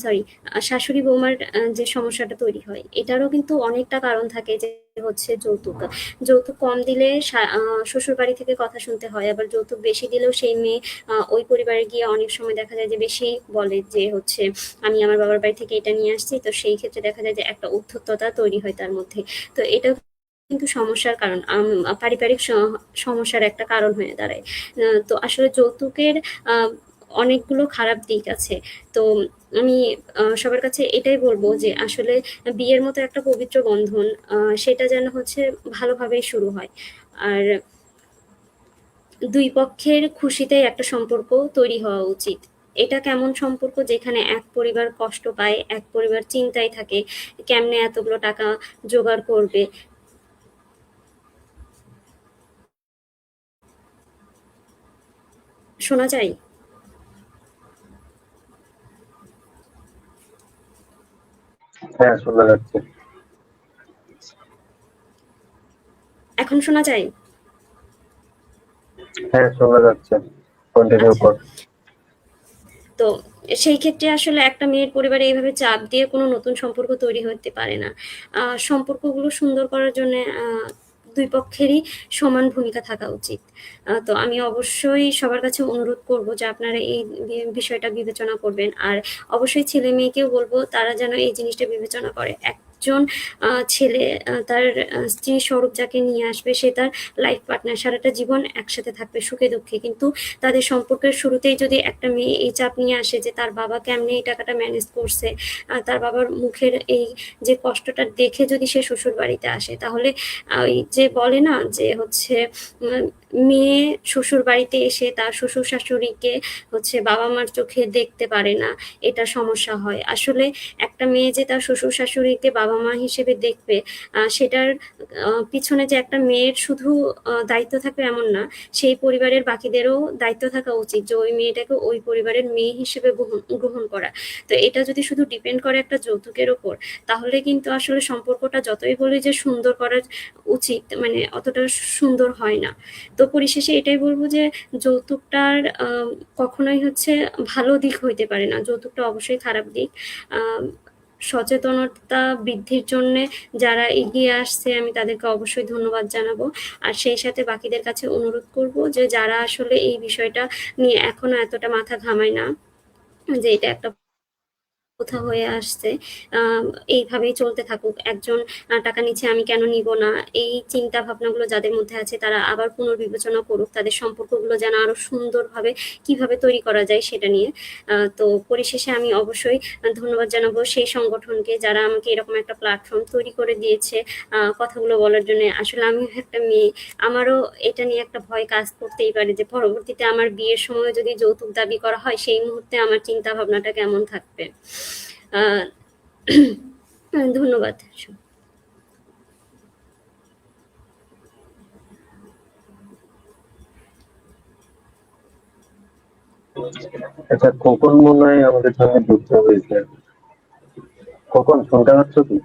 সরি শাশুড়ি বৌমার যে সমস্যাটা তৈরি হয়, এটারও কিন্তু অনেকটা কারণ থাকে, যে হচ্ছে যৌতুক। যৌতুক কম দিলে শ্বশুর বাড়ি থেকে কথা শুনতে হয়, আবার যৌতুক বেশি দিলেও সেই মেয়ে ওই পরিবারে গিয়ে অনেক সময় দেখা যায় যে বেশি বলে যে হচ্ছে আমি আমার বাবার বাড়ি থেকে এটা নিয়ে আসছি। তো সেই ক্ষেত্রে দেখা যায় যে একটা উদ্ধততা তৈরি হয় তার মধ্যে। তো এটা কিন্তু সমস্যার কারণ, পারিবারিক সমস্যার একটা কারণ হয়ে দাঁড়ায়। তো আসলে যৌতুকের অনেকগুলো খারাপ দিক আছে। তো আমি সবার কাছে এটাই বলবো যে আসলে বিয়ের মতো একটা পবিত্র বন্ধন, সেটা যেন হচ্ছে ভালোভাবেই শুরু হয়। আর দুই পক্ষের খুশিতেই একটা সম্পর্ক তৈরি হওয়া উচিত। এটা কেমন সম্পর্ক যেখানে এক পরিবার কষ্ট পায়, এক পরিবার চিন্তায় থাকে কেমনে এতগুলো টাকা জোগাড় করবে। শোনা যায়? হ্যাঁ, শোনা যাচ্ছে। এখন শোনা যায়? হ্যাঁ, শোনা যাচ্ছে। কন্টিনিউ আচ্ছা। কর। তো সেই ক্ষেত্রে আসলে একটা মেয়ের পরিবারে এইভাবে চাপ দিয়ে কোনো নতুন সম্পর্ক তৈরি হতে পারে না। সম্পর্কগুলো সুন্দর করার জন্য দুই পক্ষেরই সমান ভূমিকা থাকা উচিত। তো আমি অবশ্যই সবার কাছে অনুরোধ করব যে আপনারা এই বিষয়টা বিবেচনা করবেন। আর অবশ্যই ছেলে মেয়েকেও বলবো তারা যেন এই জিনিসটা বিবেচনা করে। একজন ছেলে তার স্ত্রী স্বরূপ যাকে নিয়ে আসবে, সে তার লাইফ পার্টনার, সারাটা জীবন একসাথে থাকবে সুখে দুঃখে। কিন্তু তাদের সম্পর্কের শুরুতেই যদি একটা মেয়ে এই চাপ নিয়ে আসে যে তার বাবা কেমনে এই টাকাটা ম্যানেজ করছে, তার বাবার মুখের এই যে কষ্টটা দেখে যদি সে শ্বশুর বাড়িতে আসে, তাহলে ওই যে বলে না যে হচ্ছে মেয়ে শ্বশুর বাড়িতে এসে তার শ্বশুর শাশুড়িকে হচ্ছে বাবা মার চোখে দেখতে পারে না, এটা সমস্যা হয়। আসলে একটা মেয়ে যে তার শ্বশুর শাশুড়িকে বাবা মা হিসেবে দেখবে, সেটার পিছনে যে একটা মেয়ের শুধু দায়িত্ব থাকবে এমন না, সেই পরিবারের বাকিদেরও দায়িত্ব থাকা উচিত যে ওই মেয়েটাকে ওই পরিবারের মেয়ে হিসেবে গ্রহণ করা। তো এটা যদি শুধু ডিপেন্ড করে একটা যৌতুকের ওপর, তাহলে কিন্তু আসলে সম্পর্কটা যতই বলি যে সুন্দর করা উচিত, মানে অতটা সুন্দর হয় না। তো পরিশেষে এটাই বলবো যে যৌতুকটার কখনোই হচ্ছে ভালো দিক হইতে পারে না, যৌতুকটা অবশ্যই খারাপ দিক। সচেতনতা বৃদ্ধির জন্য যারা এগিয়ে আসছে আমি তাদেরকে অবশ্যই ধন্যবাদ জানাবো। আর সেই সাথে বাকিদের কাছে অনুরোধ করব যে যারা আসলে এই বিষয়টা নিয়ে এখনো এতটা মাথা ঘামায় না, যে এটা একটা প্রথা হয়ে আসছে, আহ, এইভাবেই চলতে থাকুক। একজন টাকা নিচ্ছে আমি কেন নিব না, এই চিন্তা ভাবনাগুলো যাদের মধ্যে আছে তারা আবার পুনর্বিবেচনা করুক, তাদের সম্পর্কগুলো যেন আরো সুন্দরভাবে কিভাবে তৈরি করা যায় সেটা নিয়ে। তো পরিশেষে আমি অবশ্যই ধন্যবাদ জানাবো সেই সংগঠনকে যারা আমাকে এরকম একটা প্ল্যাটফর্ম তৈরি করে দিয়েছে কথাগুলো বলার জন্য। আসলে আমিও একটা মেয়ে, আমারও এটা নিয়ে একটা ভয় কাজ করতেই পারে যে পরবর্তীতে আমার বিয়ের সময় যদি যৌতুক দাবি করা হয়, সেই মুহূর্তে আমার চিন্তা ভাবনাটা কেমন থাকবে। আহ ধন্যবাদ। আচ্ছা, খোকন মনে হয় আমাদের সঙ্গে যুক্ত হয়েছে। খোকন, শুনতে পাচ্ছ কি?